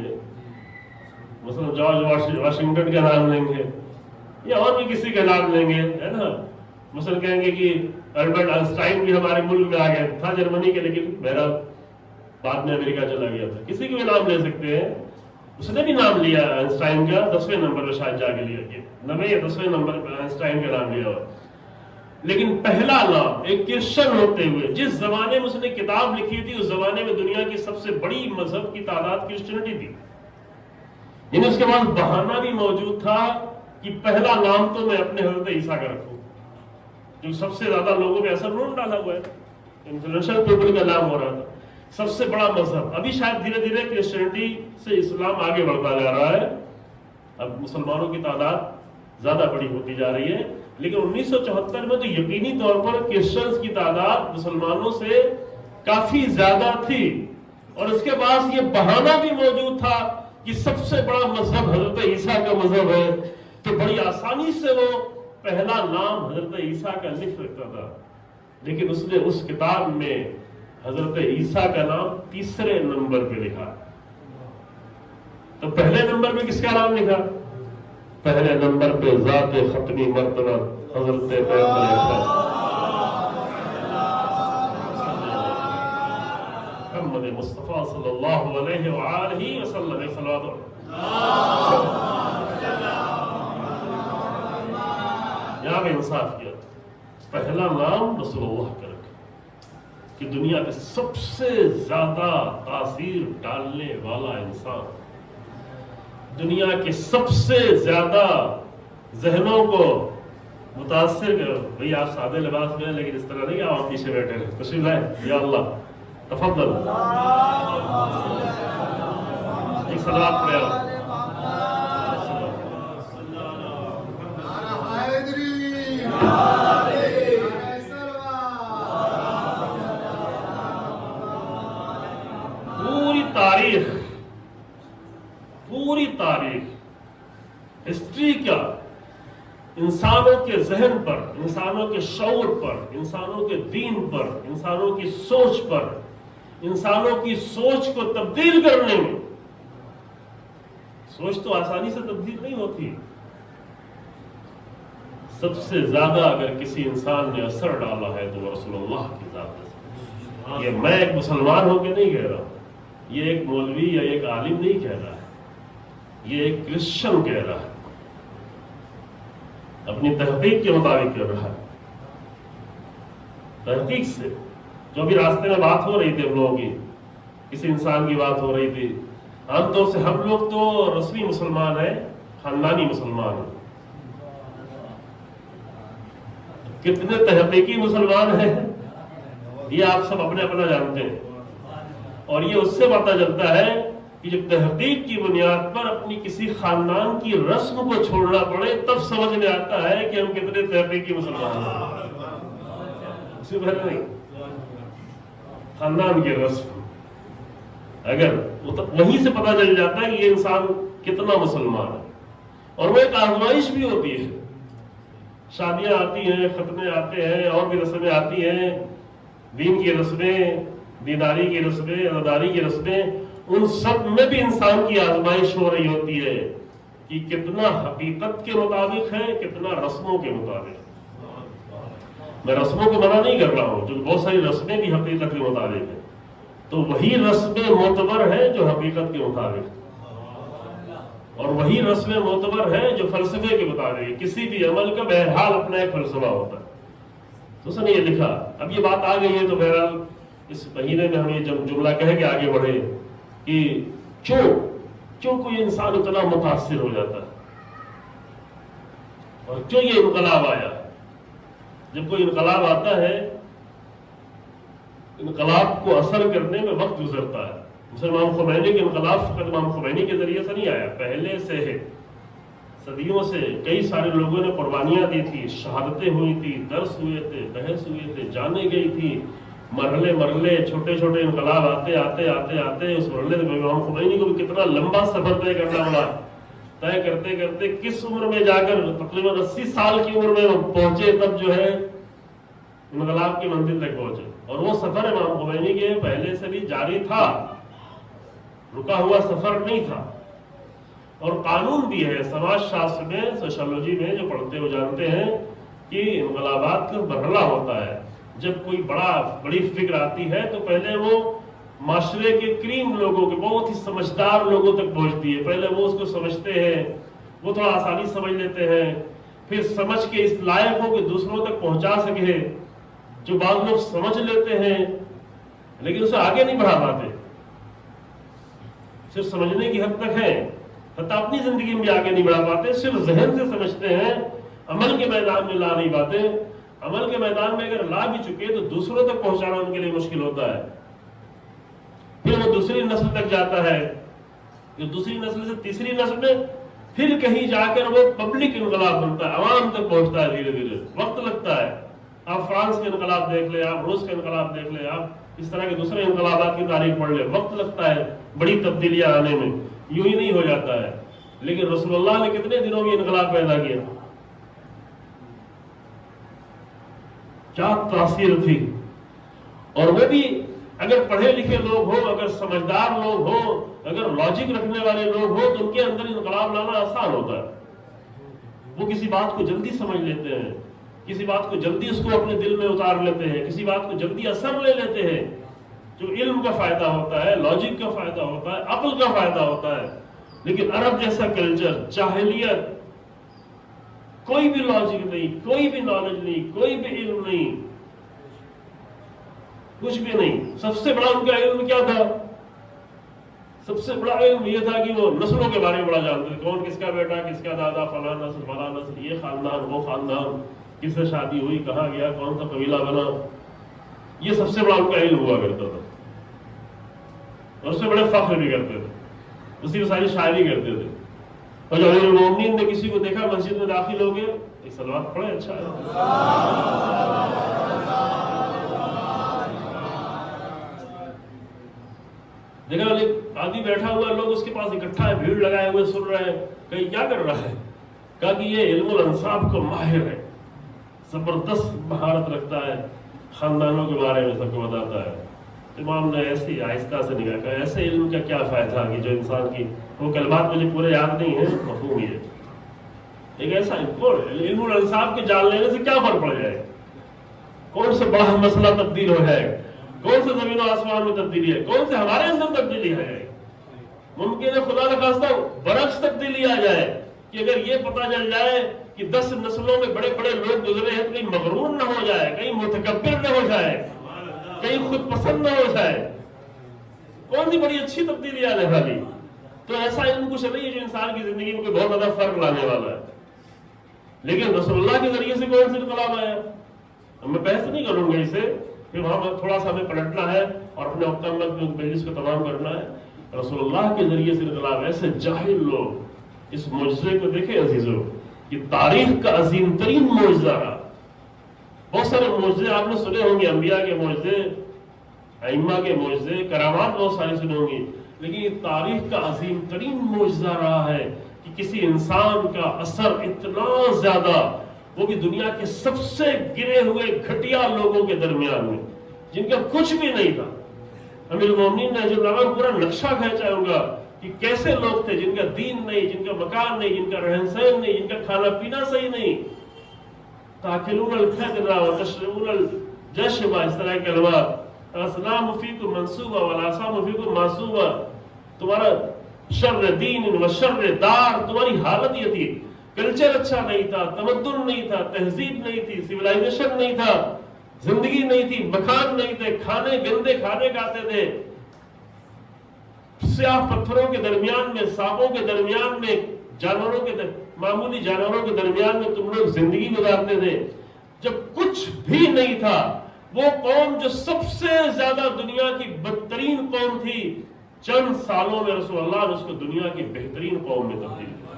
مثلا جارج واشنگٹن کا نام لیں گے، یا اور بھی کسی کا نام لیں گے، ہے نا. مثلا کہیں گے کہ البرٹ آئنسٹائن بھی ہمارے ملک میں آ گیا تھا، جرمنی کے، لیکن بہرحال بعد میں امریکہ چلا گیا تھا. کسی کا بھی نام لے سکتے ہیں. اس نے بھی نام لیا آئنسٹائن کا 10ویں نمبر پہ، شاید جا کے لیا کہ 9ویں یا 10ویں نمبر پہ آئنسٹائن کا نام لیا. لیکن پہلا نام ایک کرسچن ہوتے ہوئے، جس زمانے میں اس نے کتاب لکھی تھی، اس زمانے میں دنیا کی سب سے بڑی مذہب کی تعداد کرسچینٹی تھی. یعنی اس کے بعد بہانہ بھی موجود تھا کہ پہلا نام تو میں اپنے حضرت عیسیٰ کا رکھوں، جو سب سے زیادہ لوگوں پہ اثر انہوں نے ڈالا ہوا ہے، انفلوئنشل پیپل کا نام ہو رہا تھا، سب سے بڑا مذہب. ابھی شاید دھیرے دھیرے کرسچینٹی سے اسلام آگے بڑھتا جا رہا ہے، اب مسلمانوں کی تعداد زیادہ بڑی ہوتی جا رہی ہے. لیکن 1974 میں تو یقینی طور پر کرسچنز کی تعداد مسلمانوں سے کافی زیادہ تھی، اور اس کے بعد یہ بہانہ بھی موجود تھا کہ سب سے بڑا مذہب حضرت عیسیٰ کا مذہب ہے، تو بڑی آسانی سے وہ پہلا نام حضرت عیسیٰ کا لکھ سکتا تھا. لیکن اس نے اس کتاب میں حضرت عیسیٰ کا نام 3 نمبر پہ لکھا. تو پہلے نمبر پہ کس کا نام لکھا؟ پہلے نمبر پہ ذات ختمی مرتبہ حضرت محمد مصطفیٰ صلی اللہ علیہ وآلہ وسلم. یہاں پہ انصاف کیا، پہلا نام رسول اللہ کا رکھا کہ دنیا کے سب سے زیادہ تاثیر ڈالنے والا انسان، دنیا کے سب سے زیادہ ذہنوں کو متاثر کرو. بھئی آپ سادے لباس میں ہیں، لیکن اس طرح نہیں کہ آپ پیچھے بیٹھے ہیں. تشریف لائیں یا اللہ، تفضل ایک صلوات پڑھیں آپ. پوری تاریخ ہسٹری کا انسانوں کے ذہن پر، انسانوں کے شعور پر، انسانوں کے دین پر، انسانوں کی سوچ پر، انسانوں کی سوچ کو تبدیل کرنے میں، سوچ تو آسانی سے تبدیل نہیں ہوتی، سب سے زیادہ اگر کسی انسان نے اثر ڈالا ہے تو وہ رسول اللہ کی ذات ہے. یہ میں ایک مسلمان ہو کے نہیں کہہ رہا ہوں، یہ ایک مولوی یا ایک عالم نہیں کہہ رہا ہے، یہ ایک کرسچن کہہ رہا ہے، اپنی تحقیق کے مطابق کر رہا ہے. تحقیق سے جو بھی راستے میں بات ہو رہی تھی ہم لوگوں کی، کسی انسان کی بات ہو رہی تھی، عام طور سے ہم لوگ تو رسمی مسلمان ہیں، خاندانی مسلمان ہیں. کتنے تحقیقی مسلمان ہیں یہ آپ سب اپنے اپنا جانتے ہیں، اور یہ اس سے پتہ چلتا ہے کہ جب تحقیق کی بنیاد پر اپنی کسی خاندان کی رسم کو چھوڑنا پڑے تب سمجھ میں آتا ہے کہ ہم کتنے تحقیقی مسلمان ہیں. اس سے پہلے نہیں. خاندان کی رسم اگر وہیں سے پتہ چل جاتا ہے کہ یہ انسان کتنا مسلمان ہے. اور وہ ایک آزمائش بھی ہوتی ہے. شادیاں آتی ہیں, ختنے آتے ہیں, اور بھی رسمیں آتی ہیں, دین کی رسمیں, دینداری کی رسمیں, عزاداری کی رسمیں, ان سب میں بھی انسان کی آزمائش ہو رہی ہوتی ہے کہ کتنا حقیقت کے مطابق ہے, کتنا رسموں کے مطابق. میں رسموں کو منع نہیں کر رہا ہوں, جو بہت ساری رسمیں بھی حقیقت کے مطابق ہیں, تو وہی رسمیں معتبر ہیں جو حقیقت کے مطابق, اور وہی رسمیں معتبر ہیں جو فلسفے کے مطابق. کسی بھی عمل کا بہرحال اپنا ایک فلسفہ ہوتا ہے. تو اس نے یہ لکھا. اب یہ بات آ گئی ہے تو بہرحال اس مہینے میں ہم یہ جملہ کہہ کے آگے بڑھے کہ کیوں کوئی انسان اتنا متاثر ہو جاتا ہے, اور کیوں یہ انقلاب آیا. جب کوئی انقلاب آتا ہے, انقلاب کو اثر کرنے میں وقت گزرتا ہے. مثلا امام خمینی کے انقلاب فقط امام خمینی کے ذریعے سے نہیں آیا, پہلے سے ہے. صدیوں سے کئی سارے لوگوں نے قربانیاں دی تھی, شہادتیں ہوئی تھی, درس ہوئے تھے, بحث ہوئے تھے, جانے گئی تھی, مرحلے چھوٹے چھوٹے انقلاب آتے اس مرحلے میں امام خمینی کو بھی کتنا لمبا سفر طے کرنا پڑا. طے کرتے کرتے کس عمر میں جا کر تقریباً 80 سال کی عمر میں پہنچے, تب جو ہے انقلاب کی منزل تک پہنچے. اور وہ سفر امام خمینی کے پہلے سے بھی جاری تھا, رکا ہوا سفر نہیں تھا. اور قانون بھی ہے سماج شاستر میں, سوشالوجی میں جو پڑھتے وہ جانتے ہیں کہ انقلابات کا مرحلہ ہوتا ہے. جب کوئی بڑی فکر آتی ہے تو پہلے وہ معاشرے کے کریم لوگوں کے, بہت ہی سمجھدار لوگوں تک پہنچتی ہے. پہلے وہ اس کو سمجھتے ہیں, وہ تھوڑا آسانی سمجھ لیتے ہیں, پھر سمجھ کے اس لائق ہو کہ دوسروں تک پہنچا سکے. جو بعض لوگ سمجھ لیتے ہیں لیکن اسے آگے نہیں بڑھا پاتے, صرف سمجھنے کی حد تک ہے, حتیٰ اپنی زندگی میں آگے نہیں بڑھا پاتے, صرف ذہن سے سمجھتے ہیں, عمل کے میدان میں لا نہیں پاتے. عمل کے میدان میں اگر لا بھی چکے تو دوسروں تک پہنچانا ان کے لیے مشکل ہوتا ہے. پھر وہ دوسری نسل تک جاتا ہے, جو دوسری نسل سے تیسری نسل میں پھر کہیں جا کر وہ پبلک انقلاب بنتا ہے, عوام تک پہنچتا ہے. دھیرے دھیرے وقت لگتا ہے. آپ فرانس کے انقلاب دیکھ لیں, آپ روس کے انقلاب دیکھ لیں, آپ اس طرح کے دوسرے انقلابات کی تاریخ پڑھ لیں, وقت لگتا ہے بڑی تبدیلیاں آنے میں, یوں ہی نہیں ہو جاتا ہے. لیکن رسول اللہ نے کتنے دنوں میں انقلاب پیدا کیا, کیا تاثیر تھی. اور وہ بھی اگر پڑھے لکھے لوگ ہوں, اگر سمجھدار لوگ ہوں, اگر لاجک رکھنے والے لوگ ہوں, تو ان کے اندر انقلاب لانا آسان ہوتا ہے. وہ کسی بات کو جلدی سمجھ لیتے ہیں, کسی بات کو جلدی اس کو اپنے دل میں اتار لیتے ہیں, کسی بات کو جلدی اثر لے لیتے ہیں. جو علم کا فائدہ ہوتا ہے, لاجک کا فائدہ ہوتا ہے, عقل کا فائدہ ہوتا ہے. لیکن عرب جیسا کلچر, جاہلیت, کوئی بھی لاجک نہیں, کوئی بھی نالج نہیں, کوئی بھی علم نہیں, کچھ بھی نہیں. سب سے بڑا ان کا علم کیا تھا؟ سب سے بڑا علم یہ تھا کہ وہ نسلوں کے بارے میں بڑا جانتے تھے. کون کس کا بیٹا, کس کا دادا, فلاں نسل فلاں نسل, یہ خاندان وہ خاندان, کس سے شادی ہوئی, کہاں گیا, کون سا قبیلہ بنا. یہ سب سے بڑا ان کا علم ہوا کرتا تھا, اور اس سے بڑے فخر بھی کرتے تھے, اسی میں ساری شاعری کرتے تھے. اور جو امیر المومنین نے کسی کو دیکھا مسجد میں داخل ہو گئے, ایک صلوات پڑھے, اچھا ہے. دیکھا ایک آدمی بیٹھا ہوا, لوگ اس کے پاس اکٹھا ہے, بھیڑ لگائے ہوئے سن رہے ہیں, کہیں کیا کر رہا ہے. کہا کہ یہ علم الانصاب کو ماہر ہے, زبردست مہارت رکھتا ہے, خاندانوں کے بارے میں سب کو بتاتا ہے. امام نے ایسی آہستہ سے نگاہ کہا, ایسے علم کا کیا فائدہ کہ جو انسان کی وہ کلمات مجھے پورے یاد نہیں ہیں, مفہوم یہ ایک ایسا علم الانصاب کے جان لینے سے کیا فرق پڑ جائے, کون سے بڑا مسئلہ تبدیل ہو جائے, کون سے زمین و آسمان میں تبدیلی ہے, کون سے ہمارے اندر تبدیلی ہے. ممکن ہے خدا نہ خواستہ برعکس تبدیلی آ جائے کہ اگر یہ پتہ چل جائے کہ 10 نسلوں میں بڑے بڑے لوگ گزرے ہیں تو کہیں مغرور نہ ہو جائے, کہیں متکبر نہ ہو جائے, کہیں خود پسند نہ ہو جائے. کون سی بڑی اچھی تبدیلی آنے والی. تو ایسا علم کچھ نہیں ہے جو انسان کی زندگی میں کوئی بہت زیادہ فرق لانے والا ہے. لیکن رسول اللہ کے ذریعے سے کون سے انقلاب آیا, میں بحث نہیں کروں گا اسے, پھر وہاں تھوڑا سا ہمیں پلٹنا ہے اور اپنے وقت مجلس کو تمام کرنا ہے. رسول اللہ کے ذریعے سے انقلاب, ایسے جاہل لوگ اس معجزے کو دیکھیں عزیزو, یہ تاریخ کا عظیم ترین معجزہ رہا. بہت سارے معجزے آپ نے سنے ہوں گے, انبیاء کے معجزے, ائمہ کے معجزے, کرامات بہت ساری سنے ہوں گی, لیکن یہ تاریخ کا عظیم ترین معجزہ رہا ہے کہ کسی انسان کا اثر اتنا زیادہ، وہ بھی دنیا کے سب سے گرے ہوئے گھٹیا لوگوں کے درمیان میں، جن کا کچھ بھی نہیں تھا۔ امیر المومنین نے جو پورا نقشہ کھینچا ہوگا کہ کیسے لوگ تھے جن کا دین نہیں، جن کا مکان نہیں، جن کا رہن سہن نہیں، جن کا کھانا پینا صحیح نہیں۔ تاکلون الخدر وتشربون الجشب، اس طرح کے الفاظ، الاسلام فیکم منصوبہ والآثام فیکم معصوبہ، تمہارا شر دین و شر دار، تمہاری حالت یہ تھی۔ کلچر اچھا نہیں تھا، تمدن نہیں تھا، تہذیب نہیں تھی، سویلائزیشن نہیں تھا، زندگی نہیں تھی، مکان نہیں تھے، کھانے گندے کھانے کھاتے تھے، سیاہ پتھروں کے درمیان میں، سانپوں کے درمیان میں، جانوروں کے معمولی جانوروں کے درمیان میں تم لوگ زندگی گزارتے تھے۔ جب کچھ بھی نہیں تھا، وہ قوم جو سب سے زیادہ دنیا کی بدترین قوم تھی، چند سالوں میں رسول اللہ نے اس کو دنیا کی بہترین قوم میں تبدیل کیا۔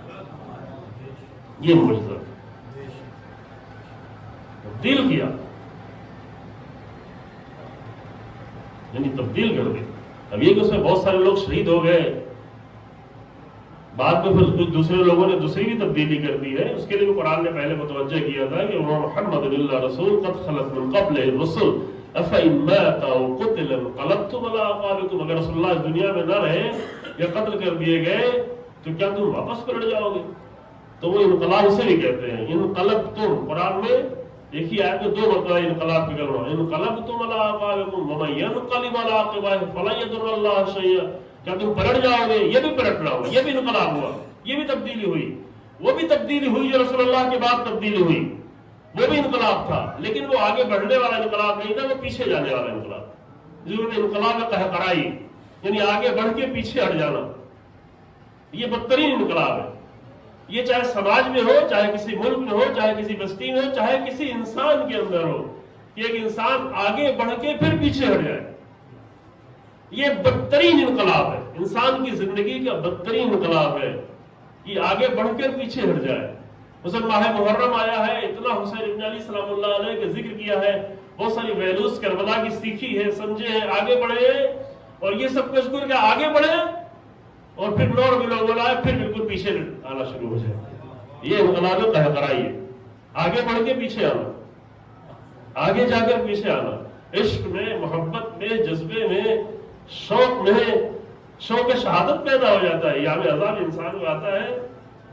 یہ معجزہ تبدیل کیا، یعنی تبدیل کر دی۔ اب یہ کہ اس میں بہت سارے لوگ شہید ہو گئے، بعد میں پھر کچھ دوسرے لوگوں نے دوسری بھی تبدیلی کر دی ہے، اس کے لیے قرآن نے پہلے متوجہ کیا تھا کہ محمد اللہ رسول قد خلت من قبل الرسل افإن مات أو قتل انقلبتم على أعقابكم، اگر رسول اللہ اس دنیا میں نہ رہے یا قتل کر دیے گئے تو کیا تم واپس پلٹ جاؤ گے؟ تو وہ انقلاب اسے بھی کہتے ہیں، انقلبتم۔ قرآن میں ایک ہی آیت میں دو مرتبہ انقلاب کا کلمہ، انقلبتم على أعقابكم ومن ينقلب على عقبيه فلن يضر الله شيئا، کیا تم پلٹ جاؤ گے؟ یہ بھی پلٹنا ہوا، یہ بھی انقلاب ہوا، یہ بھی تبدیلی ہوئی، وہ بھی تبدیلی ہوئی جو رسول اللہ کے بعد تبدیلی ہوئی، وہ بھی انقلاب تھا، لیکن وہ آگے بڑھنے والا انقلاب نہیں تھا، وہ پیچھے جانے والا انقلاب۔ ضرور انقلاب قہقرائی، یعنی آگے بڑھ کے پیچھے ہٹ جانا، یہ بدترین انقلاب ہے۔ یہ چاہے سماج میں ہو، چاہے کسی ملک میں ہو، چاہے کسی بستی میں ہو، چاہے کسی انسان کے اندر ہو، کہ ایک انسان آگے بڑھ کے پھر پیچھے ہٹ جائے، یہ بدترین انقلاب ہے، انسان کی زندگی کا بدترین انقلاب ہے کہ آگے بڑھ کر پیچھے ہٹ جائے۔ مثلا ماہ محرم آیا ہے، اتنا حسین ابن علی سلام اللہ علیہ کا ذکر کیا ہے، بہت ساری ویلوز کربلا کی سیکھی ہے، سمجھے ہیں، آگے بڑھے ہیں، اور یہ سب کچھ کر کے آگے بڑھے اور پھر نور بھی لوگ بلائے، پھر بالکل پیچھے آنا شروع ہو جائے۔ یہ انقلاب قہقرائی ہے، آگے بڑھ کے پیچھے آنا، آگے جا کر پیچھے آنا، عشق میں، محبت میں، جذبے میں، شوق میں، شوق شہادت پیدا ہو جاتا ہے۔ یام عذاب انسان کو آتا ہے،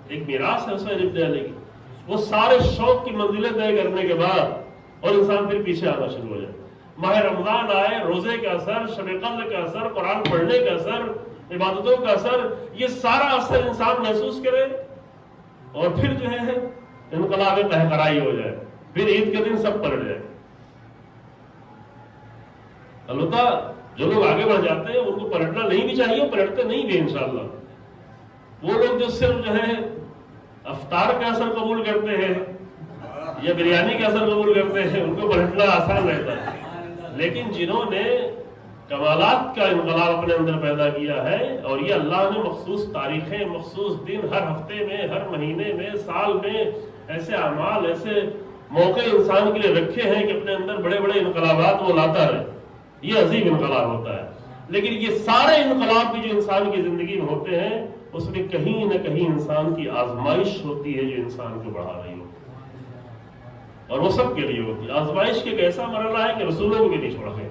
ایک میراث ہے حسین ابن علی کی، وہ سارے شوق کی منزلیں طے کرنے کے بعد اور انسان پھر پیچھے آنا شروع ہو جائے۔ ماہ رمضان آئے، روزے کا اثر، شب قدر کا اثر، قرآن پڑھنے کا اثر، عبادتوں کا اثر، یہ سارا اثر انسان محسوس کرے اور پھر جو ہے انقلاب قہقرائی ہو جائے، پھر عید کے دن سب پلٹ جائے۔ البتہ جو لوگ آگے بڑھ جاتے ہیں ان کو پلٹنا نہیں بھی چاہیے، پلٹتے نہیں بھی انشاءاللہ۔ وہ لوگ جو صرف جو ہے افطار کا اثر قبول کرتے ہیں یا بریانی کا اثر قبول کرتے ہیں، ان کو پلٹنا آسان رہتا ہے، لیکن جنہوں نے کمالات کا انقلاب اپنے اندر پیدا کیا ہے، اور یہ اللہ نے مخصوص تاریخیں، مخصوص دن، ہر ہفتے میں، ہر مہینے میں، سال میں ایسے اعمال، ایسے موقع انسان کے لیے رکھے ہیں کہ اپنے اندر بڑے بڑے انقلابات وہ لاتا رہے، یہ عظیم انقلاب ہوتا ہے۔ لیکن یہ سارے انقلاب بھی جو انسان کی زندگی میں ہوتے ہیں، اس میں کہیں نہ کہیں انسان کی آزمائش ہوتی ہے جو انسان کو بڑھا رہی ہوتی ہے، اور وہ سب کے لیے ہوتی ہے۔ آزمائش کے ایک ایسا مرحلہ ہے کہ رسولوں کو بھی نہیں چھوڑا گیا،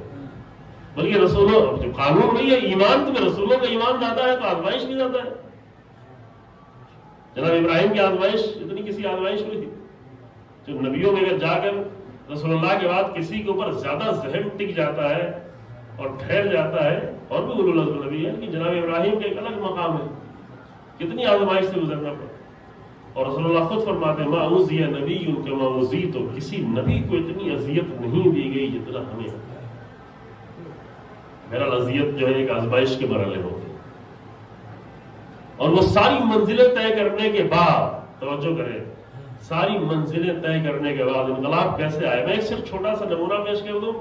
بلکہ رسولوں جو قانون نہیں ہے، ایمان تو رسولوں کا ایمان زیادہ ہے تو آزمائش بھی زیادہ ہے۔ جناب ابراہیم کی آزمائش اتنی کسی آزمائش ہوئی تھی؟ جو نبیوں میں اگر جا کر رسول اللہ کے بعد کسی کے اوپر زیادہ ذہن ٹک جاتا ہے اور ٹھہر جاتا ہے، اور بھی اولو العزم نبی ہے، کہ جناب ابراہیم کا ایک الگ مقام ہے، کتنی آزمائش سے گزرنا پڑا۔ اور رسول اللہ خود فرماتے ہیں، ما اوذی نبی کما اوذیت، کسی نبی کو اتنی اذیت نہیں دی گئی جتنا ہمیں ہے۔ میرا اذیت جو ہے ایک آزمائش کے مرحلے ہوتے ہیں، اور وہ ساری منزلیں طے کرنے کے بعد، توجہ کریں، ساری منزلیں طے کرنے کے بعد انقلاب کیسے آئے۔ میں ایک صرف چھوٹا سا نمونہ پیش کر دوں،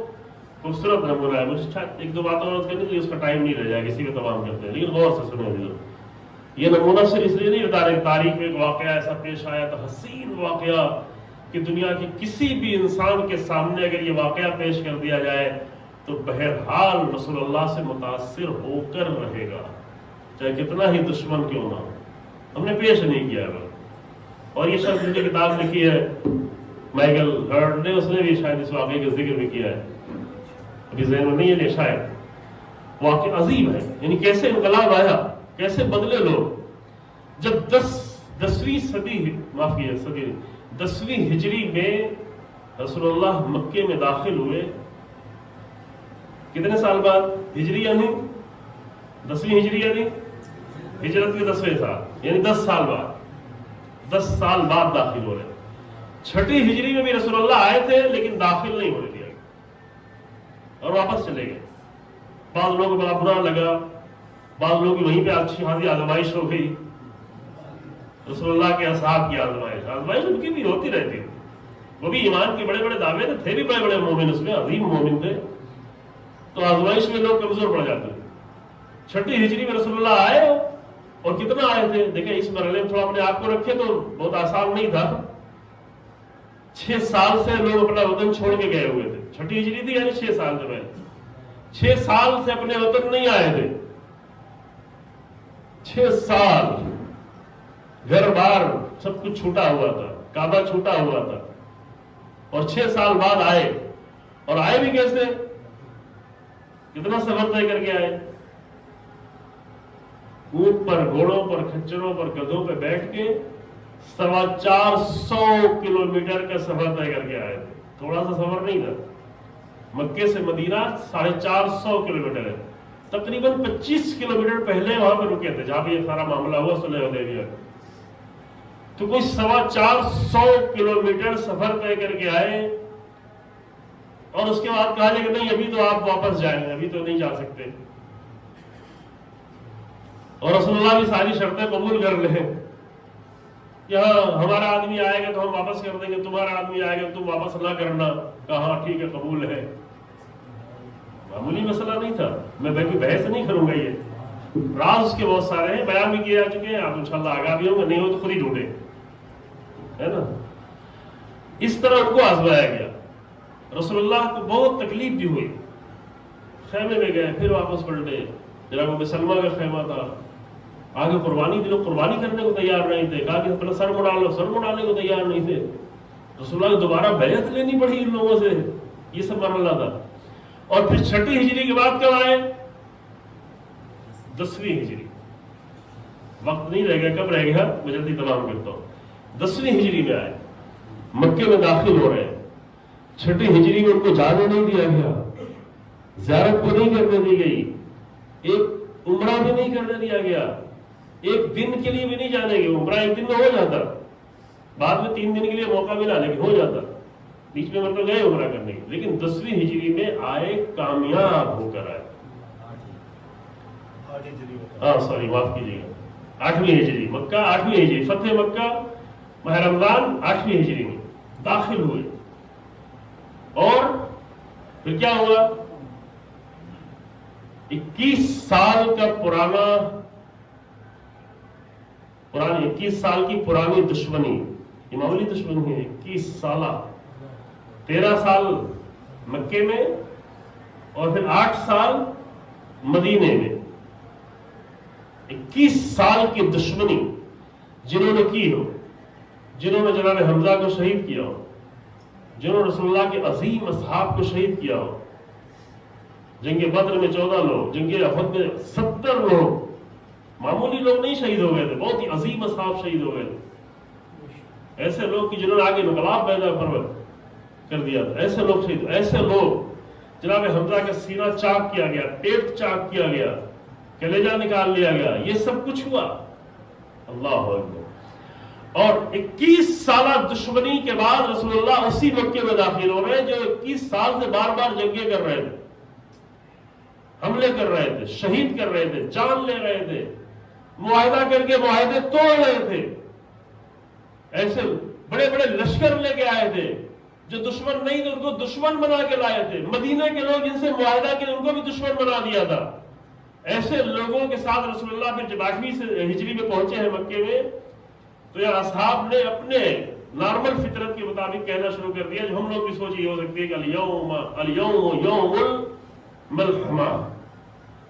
خوبصورت نمونہ ہے، مجھے ایک دو باتوں اور کرنے کے لیے اس کا ٹائم نہیں رہ جائے، کسی کو تمام کرتے ہیں، لیکن غور سے سنیں۔ یہ نمونہ صرف اس لیے نہیں بتا رہے، تاریخ میں ایک واقعہ ایسا پیش آیا تھا، حسین واقعہ، کہ دنیا کی کسی بھی انسان کے سامنے اگر یہ واقعہ پیش کر دیا جائے تو بہرحال رسول اللہ سے متاثر ہو کر رہے گا۔ چاہے کتنا ہی دشمن کیوں نہ ہو، ہم نے پیش نہیں کیا ہے۔ اور یہ شخص جو کتاب لکھی ہے مائیکل ہرڈ نے، اس نے بھی شاید اس واقعے کا ذکر بھی کیا ہے، ابھی ذہن میں نہیں ہے، شاید واقعہ عظیم ہے، یعنی کیسے انقلاب آیا، کیسے بدلے لوگ۔ جب 10ویں صدی، معاف کیجیے صدی 10ویں ہجری میں رسول اللہ مکے میں داخل ہوئے، کتنے سال بعد؟ ہجری یعنی 10ویں ہجری یعنی ہجرت کے 10ویں سال، یعنی 10 سال بعد، 10 سال بعد داخل ہو رہے۔ 6ٹھی ہجری میں بھی رسول اللہ آئے تھے لیکن داخل نہیں ہونے دیا اور واپس چلے گئے۔ بعض لوگوں کو بڑا برا لگا، بعض لوگوں کی وہیں پہ اچھی خاصی آزمائش ہو گئی، رسول اللہ کے اصحاب کی آزمائش ان کی بھی ہوتی رہتی، وہ بھی ایمان کے بڑے بڑے دعوے تھے بھی بڑے بڑے مومن، اس میں عظیم مومن تھے، تو آزمائش میں لوگ کمزور پڑ جاتے ہیں۔ 6ٹھی ہجری میں رسول اللہ آئے، اور کتنا آئے تھے دیکھیں، اس مرحلے میں تھوڑا اپنے آپ کو رکھے تو بہت آسان نہیں تھا۔ 6 سال سے لوگ اپنا وطن چھوڑ کے گئے ہوئے تھے، 6ٹھی ہجری تھی یعنی 6 سال سے پہلے، 6 سال سے اپنے وطن نہیں آئے تھے، 6 سال گھر بار سب کچھ چھوٹا ہوا تھا، کعبہ چھوٹا ہوا تھا، اور 6 سال بعد آئے، اور آئے بھی کیسے؟ کتنا سفر طے کر کے آئے؟ اونٹ پر، گھوڑوں پر، کھچروں پر، گدھوں پہ بیٹھ کے 450 کلومیٹر کا سفر طے کر کے آئے تھے، تھوڑا سا سفر نہیں تھا۔ مکے سے مدینہ 450 کلومیٹر ہے، تقریباً 25 کلومیٹر پہلے وہاں پہ رکے تھے جہاں پہ یہ سارا معاملہ ہوا صلح حدیبیہ۔ تو کوئی 450 کلومیٹر سفر طے کر کے آئے، اور اس کے بعد کہا کہ نہیں ابھی تو آپ واپس جائیں، ابھی تو نہیں جا سکتے، اور رسول اللہ بھی ساری شرطیں قبول کر لیں کہ ہاں ہمارا آدمی آئے گا تو ہم واپس کر دیں گے، تمہارا آدمی آئے گا تم واپس نہ کرنا، کہا ٹھیک ہے قبول ہے۔ معمولی مسئلہ نہیں تھا، میں بحث نہیں کروں گا، یہ راز اس کے بہت سارے ہیں، بیان بھی کیے جا چکے ہیں، آپ انشاءاللہ آگاہ بھی ہوں گے، نہیں ہو تو خود ہی ڈھونڈے، ہے نا۔ اس طرح ان کو آزمایا گیا، رسول اللہ کو بہت تکلیف بھی ہوئی، خیمے میں گئے پھر واپس پلٹے، جناب ام سلمہ کا خیمہ تھا، آگے قربانی دے لو، قربانی کرنے کو تیار نہیں تھے، کہا کہ اپنا سر مڑا لو، سر مڑانے کو تیار نہیں تھے، رسول اللہ کو دوبارہ بیعت لینی پڑی ان لوگوں سے، یہ سب مرحلہ تھا۔ اور پھر 6ٹھی ہجری کے بعد کب آئے؟ 10ویں ہجری، وقت نہیں رہ گیا، کب رہ گیا میں جلدی تمام کرتا ہوں، 10ویں ہجری میں آئے، مکے میں داخل ہو رہے ہیں۔ 6ٹھی ہجری میں ان کو جانے نہیں دیا گیا، زیارت کو نہیں کرنے دی گئی، ایک عمرہ بھی نہیں کرنے دیا گیا، ایک دن کے لیے بھی نہیں جانے گے، عمرہ ایک دن میں ہو جاتا، بعد میں 3 دن کے لیے موقع ملا لیکن ہو جاتا، بیچ میں مطلب گئے عمرہ کرنے کے، لیکن 10ویں ہجری میں آئے، کامیاب ہو کر آئے، ہاں سوری معاف کیجیے گا، 8ویں ہجری، مکہ 8ویں ہجری، فتح مکہ ماہ رمضان 8ویں ہجری میں داخل ہوئے، اور پھر کیا ہوا؟ 21 سال کا پرانی 21 سال کی پرانی دشمنی، یہ معمولی دشمنی ہے، 21 سالہ، 13 سال مکے میں اور پھر 8 سال مدینے میں، 21 سال کی دشمنی جنہوں نے کی ہو، جنہوں نے جناب حمزہ کو شہید کیا ہو، جنہوں نے رسول اللہ کے عظیم اصحاب کو شہید کیا ہو، جنگ بدر میں 14 لوگ، جنگ احد میں 70 لوگ، معمولی لوگ نہیں شہید ہو گئے تھے، بہت ہی عظیم اصحاب شہید ہو گئے تھے، ایسے لوگ کہ جنہوں نے آگے انقلاب پیدا کر دیا تھا، ایسے لوگ شہید، ایسے لوگ جناب حمزہ کا سینہ چاک کیا گیا، پیٹ چاک کیا گیا، کلیجہ نکال لیا گیا، یہ سب کچھ ہوا، اللہ اکبر۔ اور 21 سالہ دشمنی کے بعد رسول اللہ اسی مکے میں داخل ہو رہے ہیں جو 21 سال سے بار بار جنگیں کر رہے تھے، حملے کر رہے تھے، شہید کر رہے تھے، جان لے رہے تھے، معاہدہ کر کے معاہدے توڑ رہے تھے، ایسے بڑے بڑے لشکر لے کے آئے تھے، جو دشمن نہیں تھے ان کو دشمن بنا کے لائے تھے، مدینہ کے لوگ جن سے معاہدہ کیا ان کو بھی دشمن بنا دیا تھا، ایسے لوگوں کے ساتھ رسول اللہ پھر جب 8ویں ہجری میں پہنچے ہیں مکے میں، تو یہ اصحاب نے اپنے نارمل فطرت کے مطابق کہنا شروع کر دیا، جو ہم لوگ بھی سوچ یہ ہو سکتی ہے کہ الیوم یوم الملحمہ،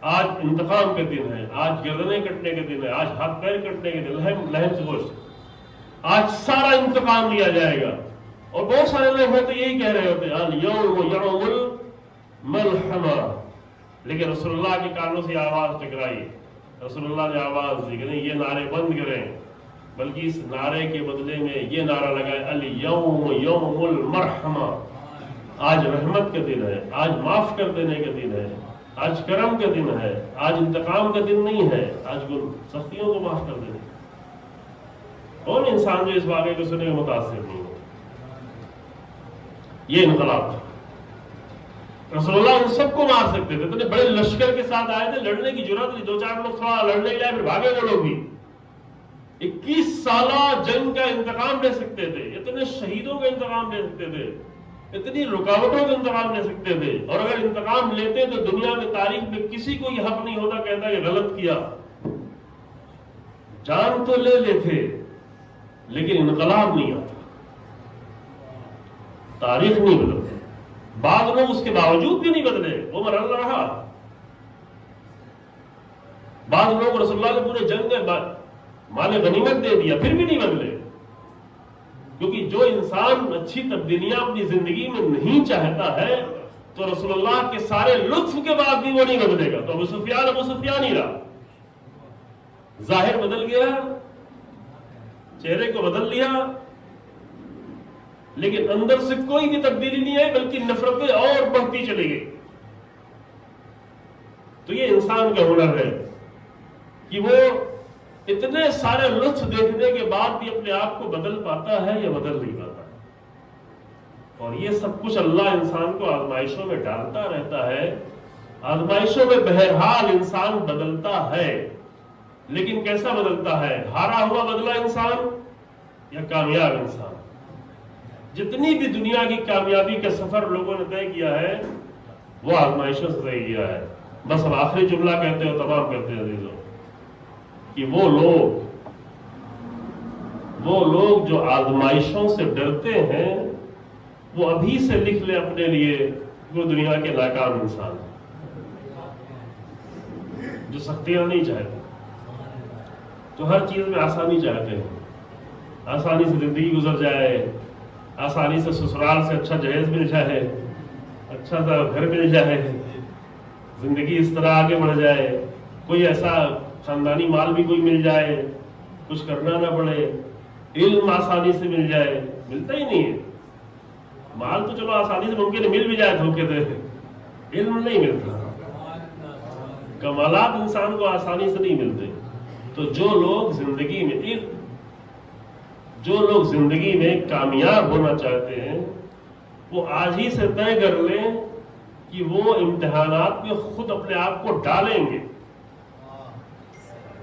آج انتقام کے دن ہے، آج گردنیں کٹنے کے دن ہے، آج ہاتھ پیر کٹنے کے دن، لہم سے گوشت، آج سارا انتقام لیا جائے گا. اور بہت سارے لوگ ہوتے یہی کہہ رہے ہوتے الیوم یوم الملحمہ، لیکن رسول اللہ کے کانوں سے آواز ٹکرائی. رسول اللہ نے آواز دی کہ نہیں، یہ نعرے بند کریں، بلکہ اس نعرے کے بدلے میں یہ نعرہ لگائے الیوم یوم المرحمہ. آج رحمت کا دن ہے، آج معاف کر دینے کا دن ہے، آج کرم کا دن ہے، آج انتقام کا دن نہیں ہے، آج سختیوں کو معاف کر دینے. کون انسان جو اس واقعے کو سنے میں متاثر نہیں ہو؟ یہ انقلاب تھا. رسول اللہ ان سب کو مار سکتے تھے، اتنے بڑے لشکر کے ساتھ آئے تھے، لڑنے کی ضرورت نہیں. 2-4 لوگ تھوڑا لڑنے کے لیے پھر بھاگے وہ لوگ بھی. 21 سالہ جنگ کا انتقام لے سکتے تھے، اتنے شہیدوں کا انتقام لے سکتے تھے، اتنی رکاوٹوں کا انتقام لے سکتے تھے. اور اگر انتقام لیتے تو دنیا میں تاریخ میں کسی کو یہ حق نہیں ہوتا کہتا کہ غلط کیا. جان تو لے لیتے لیکن انقلاب نہیں آتا، تاریخ نہیں بدلتی. بعض لوگ اس کے باوجود بھی نہیں بدلے، عمر اللہ رہا. بعض لوگ رسول اللہ نے پورے جنگ میں مال غنیمت دے دیا پھر بھی نہیں بدلے. کیونکہ جو انسان اچھی تبدیلیاں اپنی زندگی میں نہیں چاہتا ہے تو رسول اللہ کے سارے لطف کے بعد بھی وہ نہیں بدلے گا. تو ابو سفیان ہی رہا. ظاہر بدل گیا، چہرے کو بدل لیا، لیکن اندر سے کوئی بھی تبدیلی نہیں ہے، بلکہ نفرتیں اور بڑھتی چلی گئی. تو یہ انسان کا ہنر ہے کہ وہ اتنے سارے لطف دیکھنے کے بعد بھی اپنے آپ کو بدل پاتا ہے یا بدل نہیں پاتا. اور یہ سب کچھ اللہ انسان کو آزمائشوں میں ڈالتا رہتا ہے. آزمائشوں میں بہرحال انسان بدلتا ہے، لیکن کیسا بدلتا ہے؟ ہارا ہوا بدلا انسان یا کامیاب انسان؟ جتنی بھی دنیا کی کامیابی کا سفر لوگوں نے طے کیا ہے وہ آزمائشوں سے طے کیا ہے. بس اب آخری جملہ کہتے ہو، تمام کرتے ہیں عزیزوں، کہ وہ لوگ جو آزمائشوں سے ڈرتے ہیں وہ ابھی سے لکھ لے اپنے لیے وہ دنیا کے ناکام انسان ہیں. جو سختیاں نہیں چاہتے، جو ہر چیز میں آسانی چاہتے ہیں، آسانی سے زندگی گزر جائے، آسانی سے سسرال سے اچھا جہیز مل جائے، اچھا سا گھر مل جائے، زندگی اس طرح آگے بڑھ جائے، کوئی ایسا خاندانی مال بھی کوئی مل جائے، کچھ کرنا نہ پڑے، علم آسانی سے مل جائے. ملتا ہی نہیں ہے. مال تو چلو آسانی سے ممکن ہے مل بھی جائے دھوکے سے، علم نہیں ملتا. کمالات انسان کو آسانی سے نہیں ملتے. تو جو لوگ زندگی میں کامیاب ہونا چاہتے ہیں وہ آج ہی سے طے کر لیں کہ وہ امتحانات میں خود اپنے آپ کو ڈالیں گے.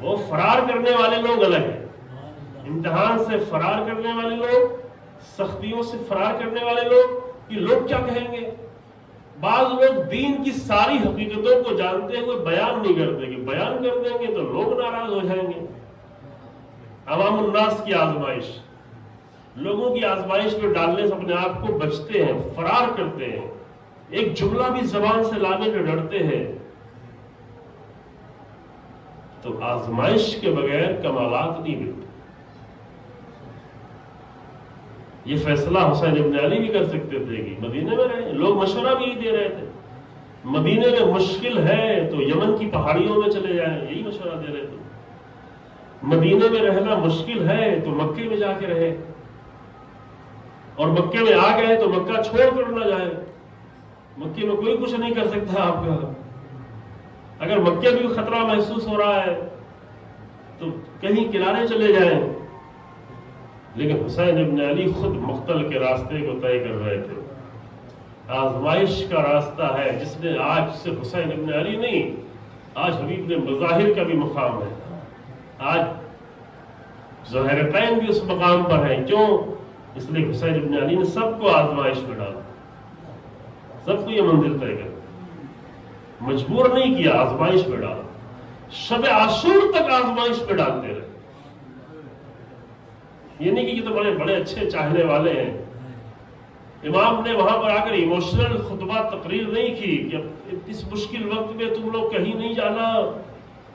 وہ فرار کرنے والے لوگ الگ ہیں، امتحان سے فرار کرنے والے لوگ، سختیوں سے فرار کرنے والے لوگ. کہ لوگ کیا کہیں گے؟ بعض لوگ دین کی ساری حقیقتوں کو جانتے ہوئے بیان نہیں کرتے کہ بیان کر دیں گے تو لوگ ناراض ہو جائیں گے. عوام الناس کی آزمائش، لوگوں کی آزمائش میں ڈالنے سے اپنے آپ کو بچتے ہیں، فرار کرتے ہیں، ایک جملہ بھی زبان سے لانے سے ڈرتے ہیں. تو آزمائش کے بغیر کمالات نہیں ملتے. یہ فیصلہ حسین ابن علی بھی کر سکتے تھے کہ مدینے میں رہے. لوگ مشورہ بھی دے رہے تھے مدینے میں مشکل ہے تو یمن کی پہاڑیوں میں چلے جائیں، یہی مشورہ دے رہے تھے. مدینے میں رہنا مشکل ہے تو مکے میں جا کے رہے، اور مکے میں آ گئے تو مکہ چھوڑ کر نہ جائیں. مکے میں کوئی کچھ نہیں کر سکتا آپ کا. اگر مکے میں بھی خطرہ محسوس ہو رہا ہے تو کہیں کنارے چلے جائیں. لیکن حسین ابن علی خود مقتل کے راستے کو طے کر رہے تھے. آزمائش کا راستہ ہے جس نے آج صرف حسین ابن علی نہیں، آج حبیب نے مظاہر کا بھی مقام ہے. آج ظاہرتین بھی اس مقام پر ہیں. کیوں؟ اس لیے حسین ابن علی نے سب کو آزمائش میں ڈالا، سب کو یہ منزل طے کر مجبور نہیں کیا، آزمائش میں ڈالا. شب عاشور تک آزمائش میں ڈالتے رہے. یہ نہیں کہ یہ تو بڑے بڑے اچھے چاہنے والے ہیں، امام نے وہاں پر آ کر ایموشنل خطبہ تقریر نہیں کی کہ اس مشکل وقت میں تم لوگ کہیں نہیں جانا،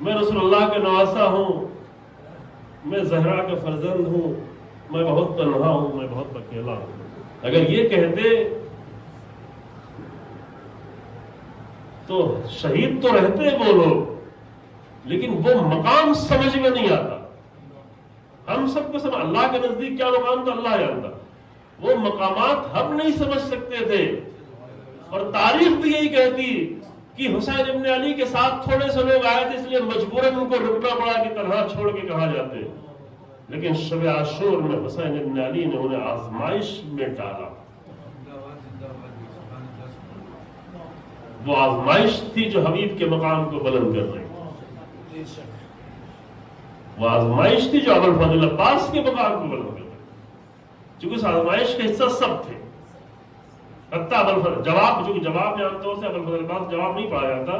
میں رسول اللہ کا نواسا ہوں، میں زہرا کا فرزند ہوں، میں بہت تنہا ہوں، میں بہت اکیلا ہوں۔ اگر یہ کہتے تو شہید تو رہتے وہ لوگ، لیکن وہ مقام سمجھ میں نہیں آتا۔ ہم سب کو سمجھ، اللہ کے نزدیک کیا مقام تو اللہ جانتا، وہ مقامات ہم نہیں سمجھ سکتے تھے۔ اور تاریخ بھی یہی کہتی کہ حسین ابن علی کے ساتھ تھوڑے سے لوگ آئے تھے، اس لیے مجبوراً ان کو رکنا پڑا کہ تنہا چھوڑ کے کہاں جاتے۔ لیکن شب عاشور میں حسین ابن علی نے انہیں آزمائش میں ڈالا۔ وہ آزمائش تھی جو حبیب کے مقام کو بلند کر رہی، وہ آزمائش تھی جو ابوالفضل عباس کے مقام کو بلند کر رہی، چونکہ اس آزمائش کا حصہ سب تھے، حتیٰ ابوالفضل جواب، چونکہ جواب میں عام طور سے ابوالفضل عباس جواب نہیں پایا جاتا،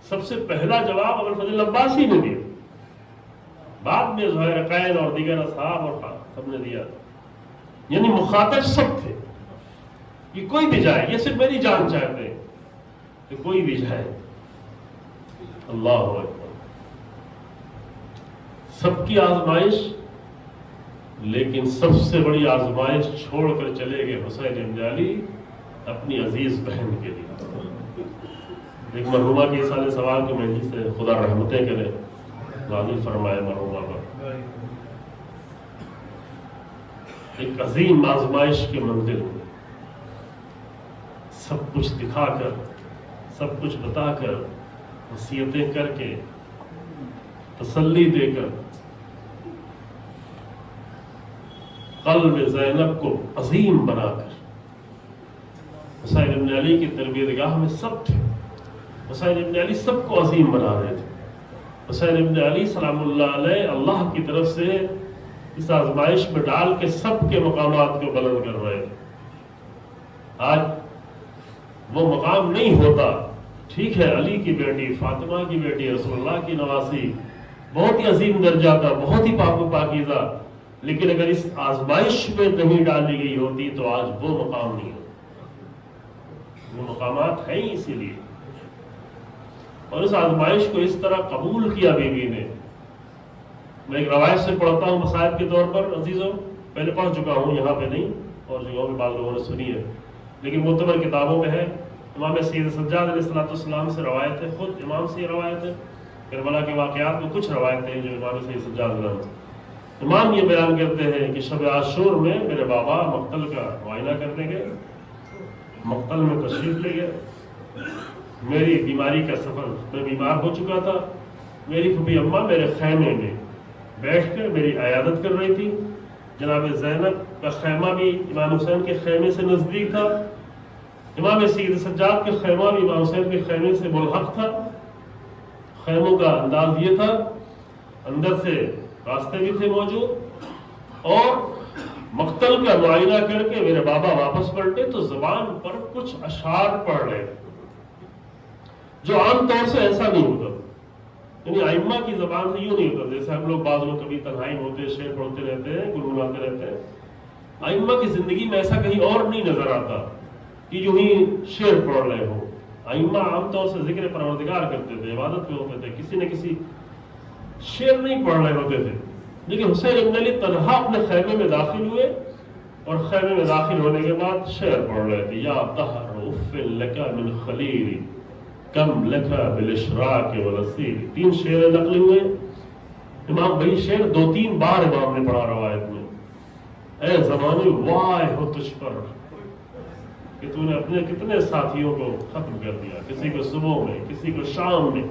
سب سے پہلا جواب ابوالفضل عباس ہی نے دیا، بعد میں زہیر قین اور دیگر اصحاب اور سب نے دیا۔ یعنی مخاطب سب تھے کہ کوئی بھی جائے، یہ صرف میری جان چاہتے ہیں کہ کوئی بھی جائے۔ اللہ اکبر، سب کی آزمائش، لیکن سب سے بڑی آزمائش چھوڑ کر چلے گئے حسین ابن علی اپنی عزیز بہن کے لیے۔ ایک مرحومہ کی سال سوال کی مجلس سے خدا رحمتیں کرے، نازل فرمائے مرحومہ پر، ایک عظیم آزمائش کے منزل میں سب کچھ دکھا کر، سب کچھ بتا کر، وصیتیں کر کے، تسلی دے کر، قلب زینب کو عظیم بنا کر، حسین ابن علی کی تربیت گاہ میں سب تھے، حسین ابن علی سب کو عظیم بنا رہے تھے۔ حسین ابن علی سلام اللہ علیہ اللہ کی طرف سے اس آزمائش میں ڈال کے سب کے مقامات کو بلند کر رہے تھے۔ آج وہ مقام نہیں ہوتا، ٹھیک ہے علی کی بیٹی، فاطمہ کی بیٹی، رسول اللہ کی نواسی، بہت ہی عظیم درجہ تھا، بہت ہی پاک و پاکیزہ، لیکن اگر اس آزمائش میں نہیں ڈالی گئی ہوتی تو آج وہ مقام نہیں ہوتا۔ وہ مقامات ہیں ہی اسی لیے، اور اس آزمائش کو اس طرح قبول کیا بیوی نے۔ میں ایک روایت سے پڑھتا ہوں مصائب کے طور پر عزیزوں، پہلے پڑھ چکا ہوں، یہاں پہ نہیں، اور جگہوں پہ بعض لوگوں نے سنی ہے، لیکن معتبر کتابوں میں ہے۔ امام سید سجاد علیہ السلام سے روایت ہے، خود امام سے یہ روایت ہے، کربلا کے واقعات میں کچھ روایتیں ہیں جو امام سید سجاد علیہ امام یہ بیان کرتے ہیں کہ شب عاشور میں میرے بابا مقتل کا معائنہ کرنے گئے، مقتل میں تشریف لے گئے، میری بیماری کا سفر، میں بیمار ہو چکا تھا، میری پھوپھی اماں میرے خیمے میں بیٹھ کر میری عیادت کر رہی تھی، جناب زینب کا خیمہ بھی امام حسین کے خیمے سے نزدیک تھا، امام سید سجاد کے خیمہ بھی امام حسین کے خیمے سے ملحق تھا۔ خیموں کا انداز یہ تھا، اندر سے راستے بھی تھے موجود، اور مقتل کا معائنہ کر کے میرے بابا واپس پلٹے تو زبان پر کچھ اشعار پڑھ رہے تھے جو عام طور سے ایسا نہیں ہوتا، یعنی ائمہ کی زبان سے یوں نہیں ہوتا جیسے ہم لوگ بعض لوگ کبھی تنہائی ہوتے شعر پڑھتے رہتے ہیں، گنگناتے رہتے ہیں۔ ائمہ کی زندگی میں ایسا کہیں اور نہیں نظر آتا کہ یوں ہی شعر پڑھ رہے ہوں۔ ائمہ عام طور سے ذکر پروردگار کرتے تھے، عبادت میں ہوتے تھے، کسی نہ کسی شعر نہیں پڑھ رہے ہوتے تھے۔ لیکن حسین ابن علی تنہا اپنے خیمے میں داخل ہوئے، اور خیمے میں داخل ہونے کے بعد شعر پڑھ رہے تھے، یا دہر اف لک من خلیل کم لکھا بالاشراق والاسیر۔ 3 شعر نقل ہوئے، امام وہی شعر 2-3 بار امام نے پڑھا روایت میں۔ اے زمانے واہ ہو تجھ پر کہ تو نے اپنے کتنے ساتھیوں کو ختم کر دیا، کسی کو صبح میں، کسی کو شام میں،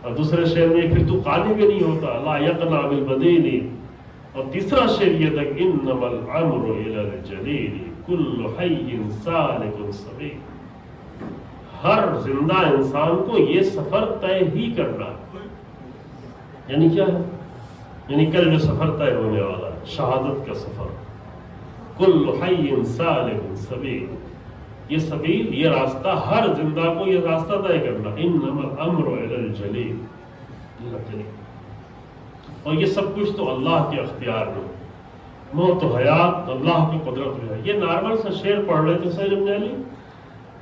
اور دوسرے شعر میں پھر تو قالی بھی نہیں ہوتا، لا یقنع بالبدیل، اور تیسرا شعر یہ تک انما الامر الی الجلیل کل حی سالک سبیل۔ ہر زندہ انسان کو یہ سفر طے ہی کرنا ہے۔ یعنی کیا ہے؟ یعنی کل جو سفر طے ہونے والا ہے، شہادت کا سفر، کل حی سالک سبیل، یہ سبیل، یہ راستہ، ہر زندہ کو یہ راستہ طے کرنا، انما الامر الی الجلیل، اور یہ سب کچھ تو اللہ کے اختیار میں۔ موت و حیات اللہ کی قدرت میں ہے. یہ نارمل سا شعر پڑھ رہے تھے حسین ابن علی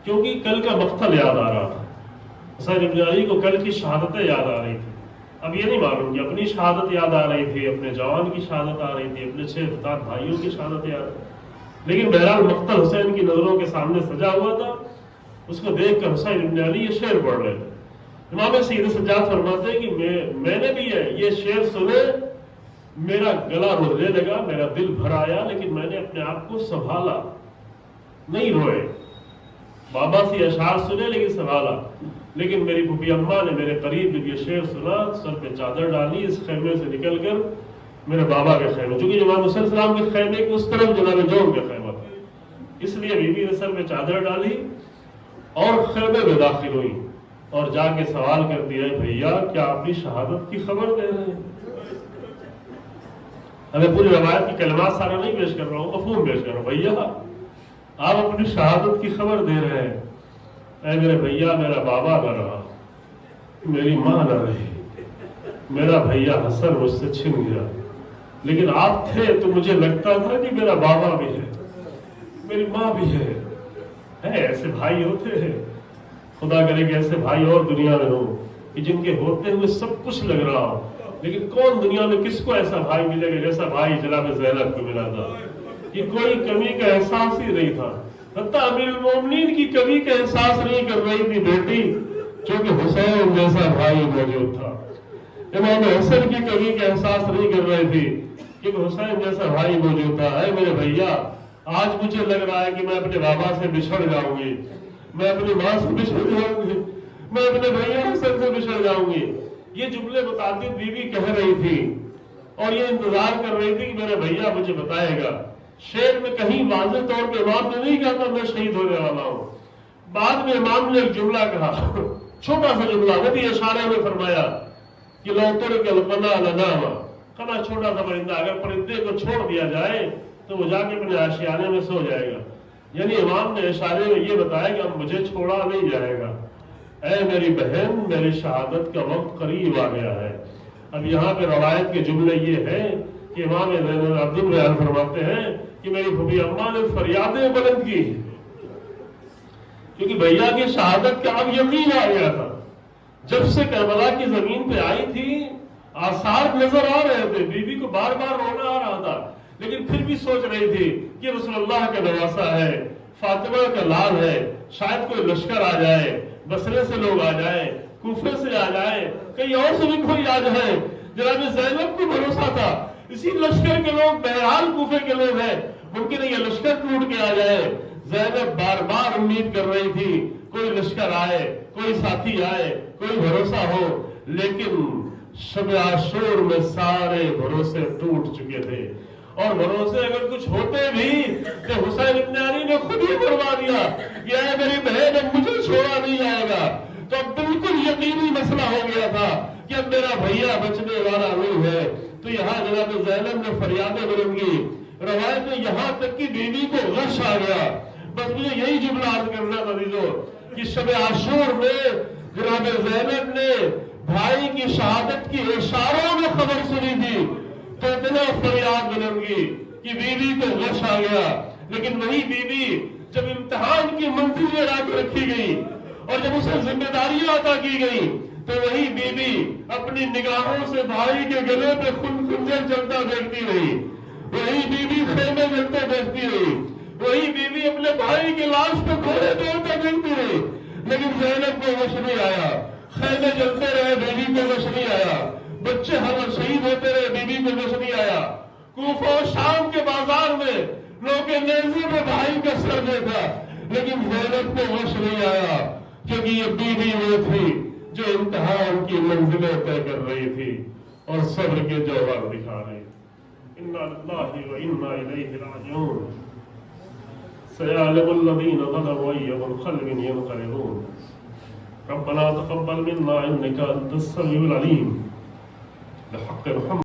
کیونکہ کل کا مقتل یاد آ رہا تھا. حسین ابن علی کو کل کی شہادتیں یاد آ رہی تھی. اب یہ نہیں معلوم کہ اپنی شہادت یاد آ رہی تھی, اپنے جوان کی شہادت آ رہی تھی, اپنے 6 فتات بھائیوں کی شہادت یاد آ رہی تھی. لیکن بہرحال مقتل حسین کی نظروں کے سامنے سجا ہوا تھا. اس کو دیکھ کر حسین ابن علی یہ شعر پڑھ رہے تھے. امام سید سجاد فرماتے ہیں کہ میں نے بھی یہ شعر سنے, میرا گلا رونے لگا, میرا دل بھر آیا, لیکن میں نے اپنے آپ کو سنبھالا, نہیں روئے. بابا سے اشعار سنے لیکن سنبھالا. لیکن میری پھوپھی اماں نے میرے قریب جب یہ شعر سنا, سر پہ چادر ڈالی, اس خیمے سے نکل کر میرے بابا کے خیمے, چونکہ امام حسین السلام کے خیمے کے اس طرف جناب جون کا خیمہ تھا, اس لیے بی بی نے سر پہ چادر ڈالی اور خیمے میں داخل ہوئی اور جا کے سوال کرتی ہے, بھیا کیا اپنی شہادت کی خبر دے رہے ہیں؟ ہمیں پوری روایت کی کلمات سارا نہیں پیش کر رہا ہوں, مفہوم پیش کر رہا ہوں. بھیا آپ اپنی شہادت کی خبر دے رہے ہیں. اے میرے بھیا, میرا بابا نہ رہا, میری ماں نہ رہی, میرا بھیا حسن مجھ سے چھن گیا, لیکن آپ تھے تو مجھے لگتا تھا کہ میرا بابا بھی ہے, میری ماں بھی ہے. ایسے بھائی ہوتے ہیں, خدا کرے کہ ایسے بھائی اور دنیا میں ہو کہ جن کے ہوتے ہوئے سب کچھ لگ رہا ہو, لیکن کون دنیا میں کس کو ایسا بھائی ملے گا جیسا بھائی جناب زینب کو ملا تھا. کہ کوئی کمی کا احساس ہی نہیں تھا. حتیٰ امیر المومنین کی کمی کا احساس نہیں کر رہی تھی بیٹی, چونکہ حسین جیسا بھائی موجود تھا. امام حسن کی کمی کا احساس نہیں کر رہی تھی کیونکہ حسین جیسا بھائی موجود تھا. اے میرے بھیا, آج مجھے لگ رہا ہے کہ میں اپنے بابا سے بچھڑ جاؤں گی, میں اپنی ماں سے بچھڑ جاؤں گی, میں اپنے بھیا حسن سے بچھڑ جاؤں گی. یہ جملے متعدد بیوی کہہ رہی تھی اور یہ انتظار کر رہی تھی کہ میرا بھیا مجھے بتائے گا. شعر میں کہیں واضح طور پہ امام نے نہیں کہا تھا میں شہید ہونے والا ہوں. بعد میں امام نے ایک جملہ کہا, چھوٹا سا جملہ, وہ بھی اشارے میں فرمایا کہ لو ترک القنا لنام, قنا چھوٹا سا پرندہ, اگر پرندے کو چھوڑ دیا جائے تو وہ جا کے اپنے آشیانے میں سو جائے گا. یعنی امام نے اشارے میں یہ بتایا کہ اب مجھے چھوڑا نہیں جائے گا. اے میری بہن, میری شہادت کا وقت قریب آ گیا ہے. اب یہاں پہ روایت کے جملے یہ ہیں کہ امام زین العابدین بیان فرماتے ہیں کہ میری پھوپھی اماں نے فریادیں بلند کی کیونکہ بھیا کی شہادت کا اب یقین آ گیا تھا. جب سے کربلا کی زمین پہ آئی تھی آثار نظر آ رہے تھے, بی بی کو بار بار رونا آ رہا تھا, لیکن پھر بھی سوچ رہی تھی کہ رسول اللہ کا نواسا ہے, فاطمہ کا لال ہے, شاید کوئی لشکر آ جائے, بصرے سے لوگ آ جائیں, کوفے سے آ جائیں, کہیں اور سے بھی کوئی آ جائے. جناب زینب کو بھروسہ تھا اسی لشکر کے لوگ بہرحال کوفے کے لوگ ہیں, ممکن ہے یہ لشکر ٹوٹ کے آ جائے. زینب بار بار امید کر رہی تھی کوئی لشکر آئے, کوئی ساتھی آئے, کوئی بھروسہ ہو, لیکن شب عاشور میں سارے بھروسے ٹوٹ چکے تھے. اور بھروسے اگر کچھ ہوتے بھی تو حسین ابن علی نے خود ہی فرما دیا کہ اے میری بہن, اب مجھے چھوڑا نہیں جائے گا. تو اب بالکل یقینی مسئلہ ہو گیا تھا کہ اب میرا بھیا بچنے والا نہیں ہے. تو یہاں جناب زینب نے فریادیں بلند کی. روایت میں یہاں تک کہ بیوی کو غش آ گیا. بس مجھے یہی جملہ عرض کرنا تھا عزیزو کہ شب عاشور میں جناب زینب نے بھائی کی شہادت کی اشاروں میں خبر سنی تھی تو اتنا فریاد بلند کی کہ بیوی کو غش آ گیا. لیکن وہی بیوی جب امتحان کی منزل میں لا کے رکھی گئی اور جب اسے ذمہ داریاں عطا کی گئی تو وہی بیوی اپنی نگاہوں سے بھائی کے گلے پہ خنجر چلتا دیکھتی رہی, وہی بیوی خیمے جلتے دیکھتی رہی, وہی بیوی اپنے بھائی کی لاش پہ گھوڑے دوڑتے دیکھتی رہی. لیکن زینب کو وش نہیں آیا. خیمے جلتے رہے, بیوی کو وش نہیں آیا. بچے ہر شہید ہوتے رہے, بیوی کو وش نہیں آیا. کوفہ و شام کے بازار میں لوگ نیزے میں بھائی کا سر دیکھا, لیکن زینب کو وش نہیں آیا کیونکہ یہ بیوی وہ تھی جو امتحان کی منزلیں طے کر رہی تھی اور صبر کے جوہر دکھا رہی. انا للہ و انا الیہ راجعون. سيعلم الذين ظلموا أي منقلب ينقلبون. ربنا تقبل منا إنك أنت السميع العليم. بحق محمد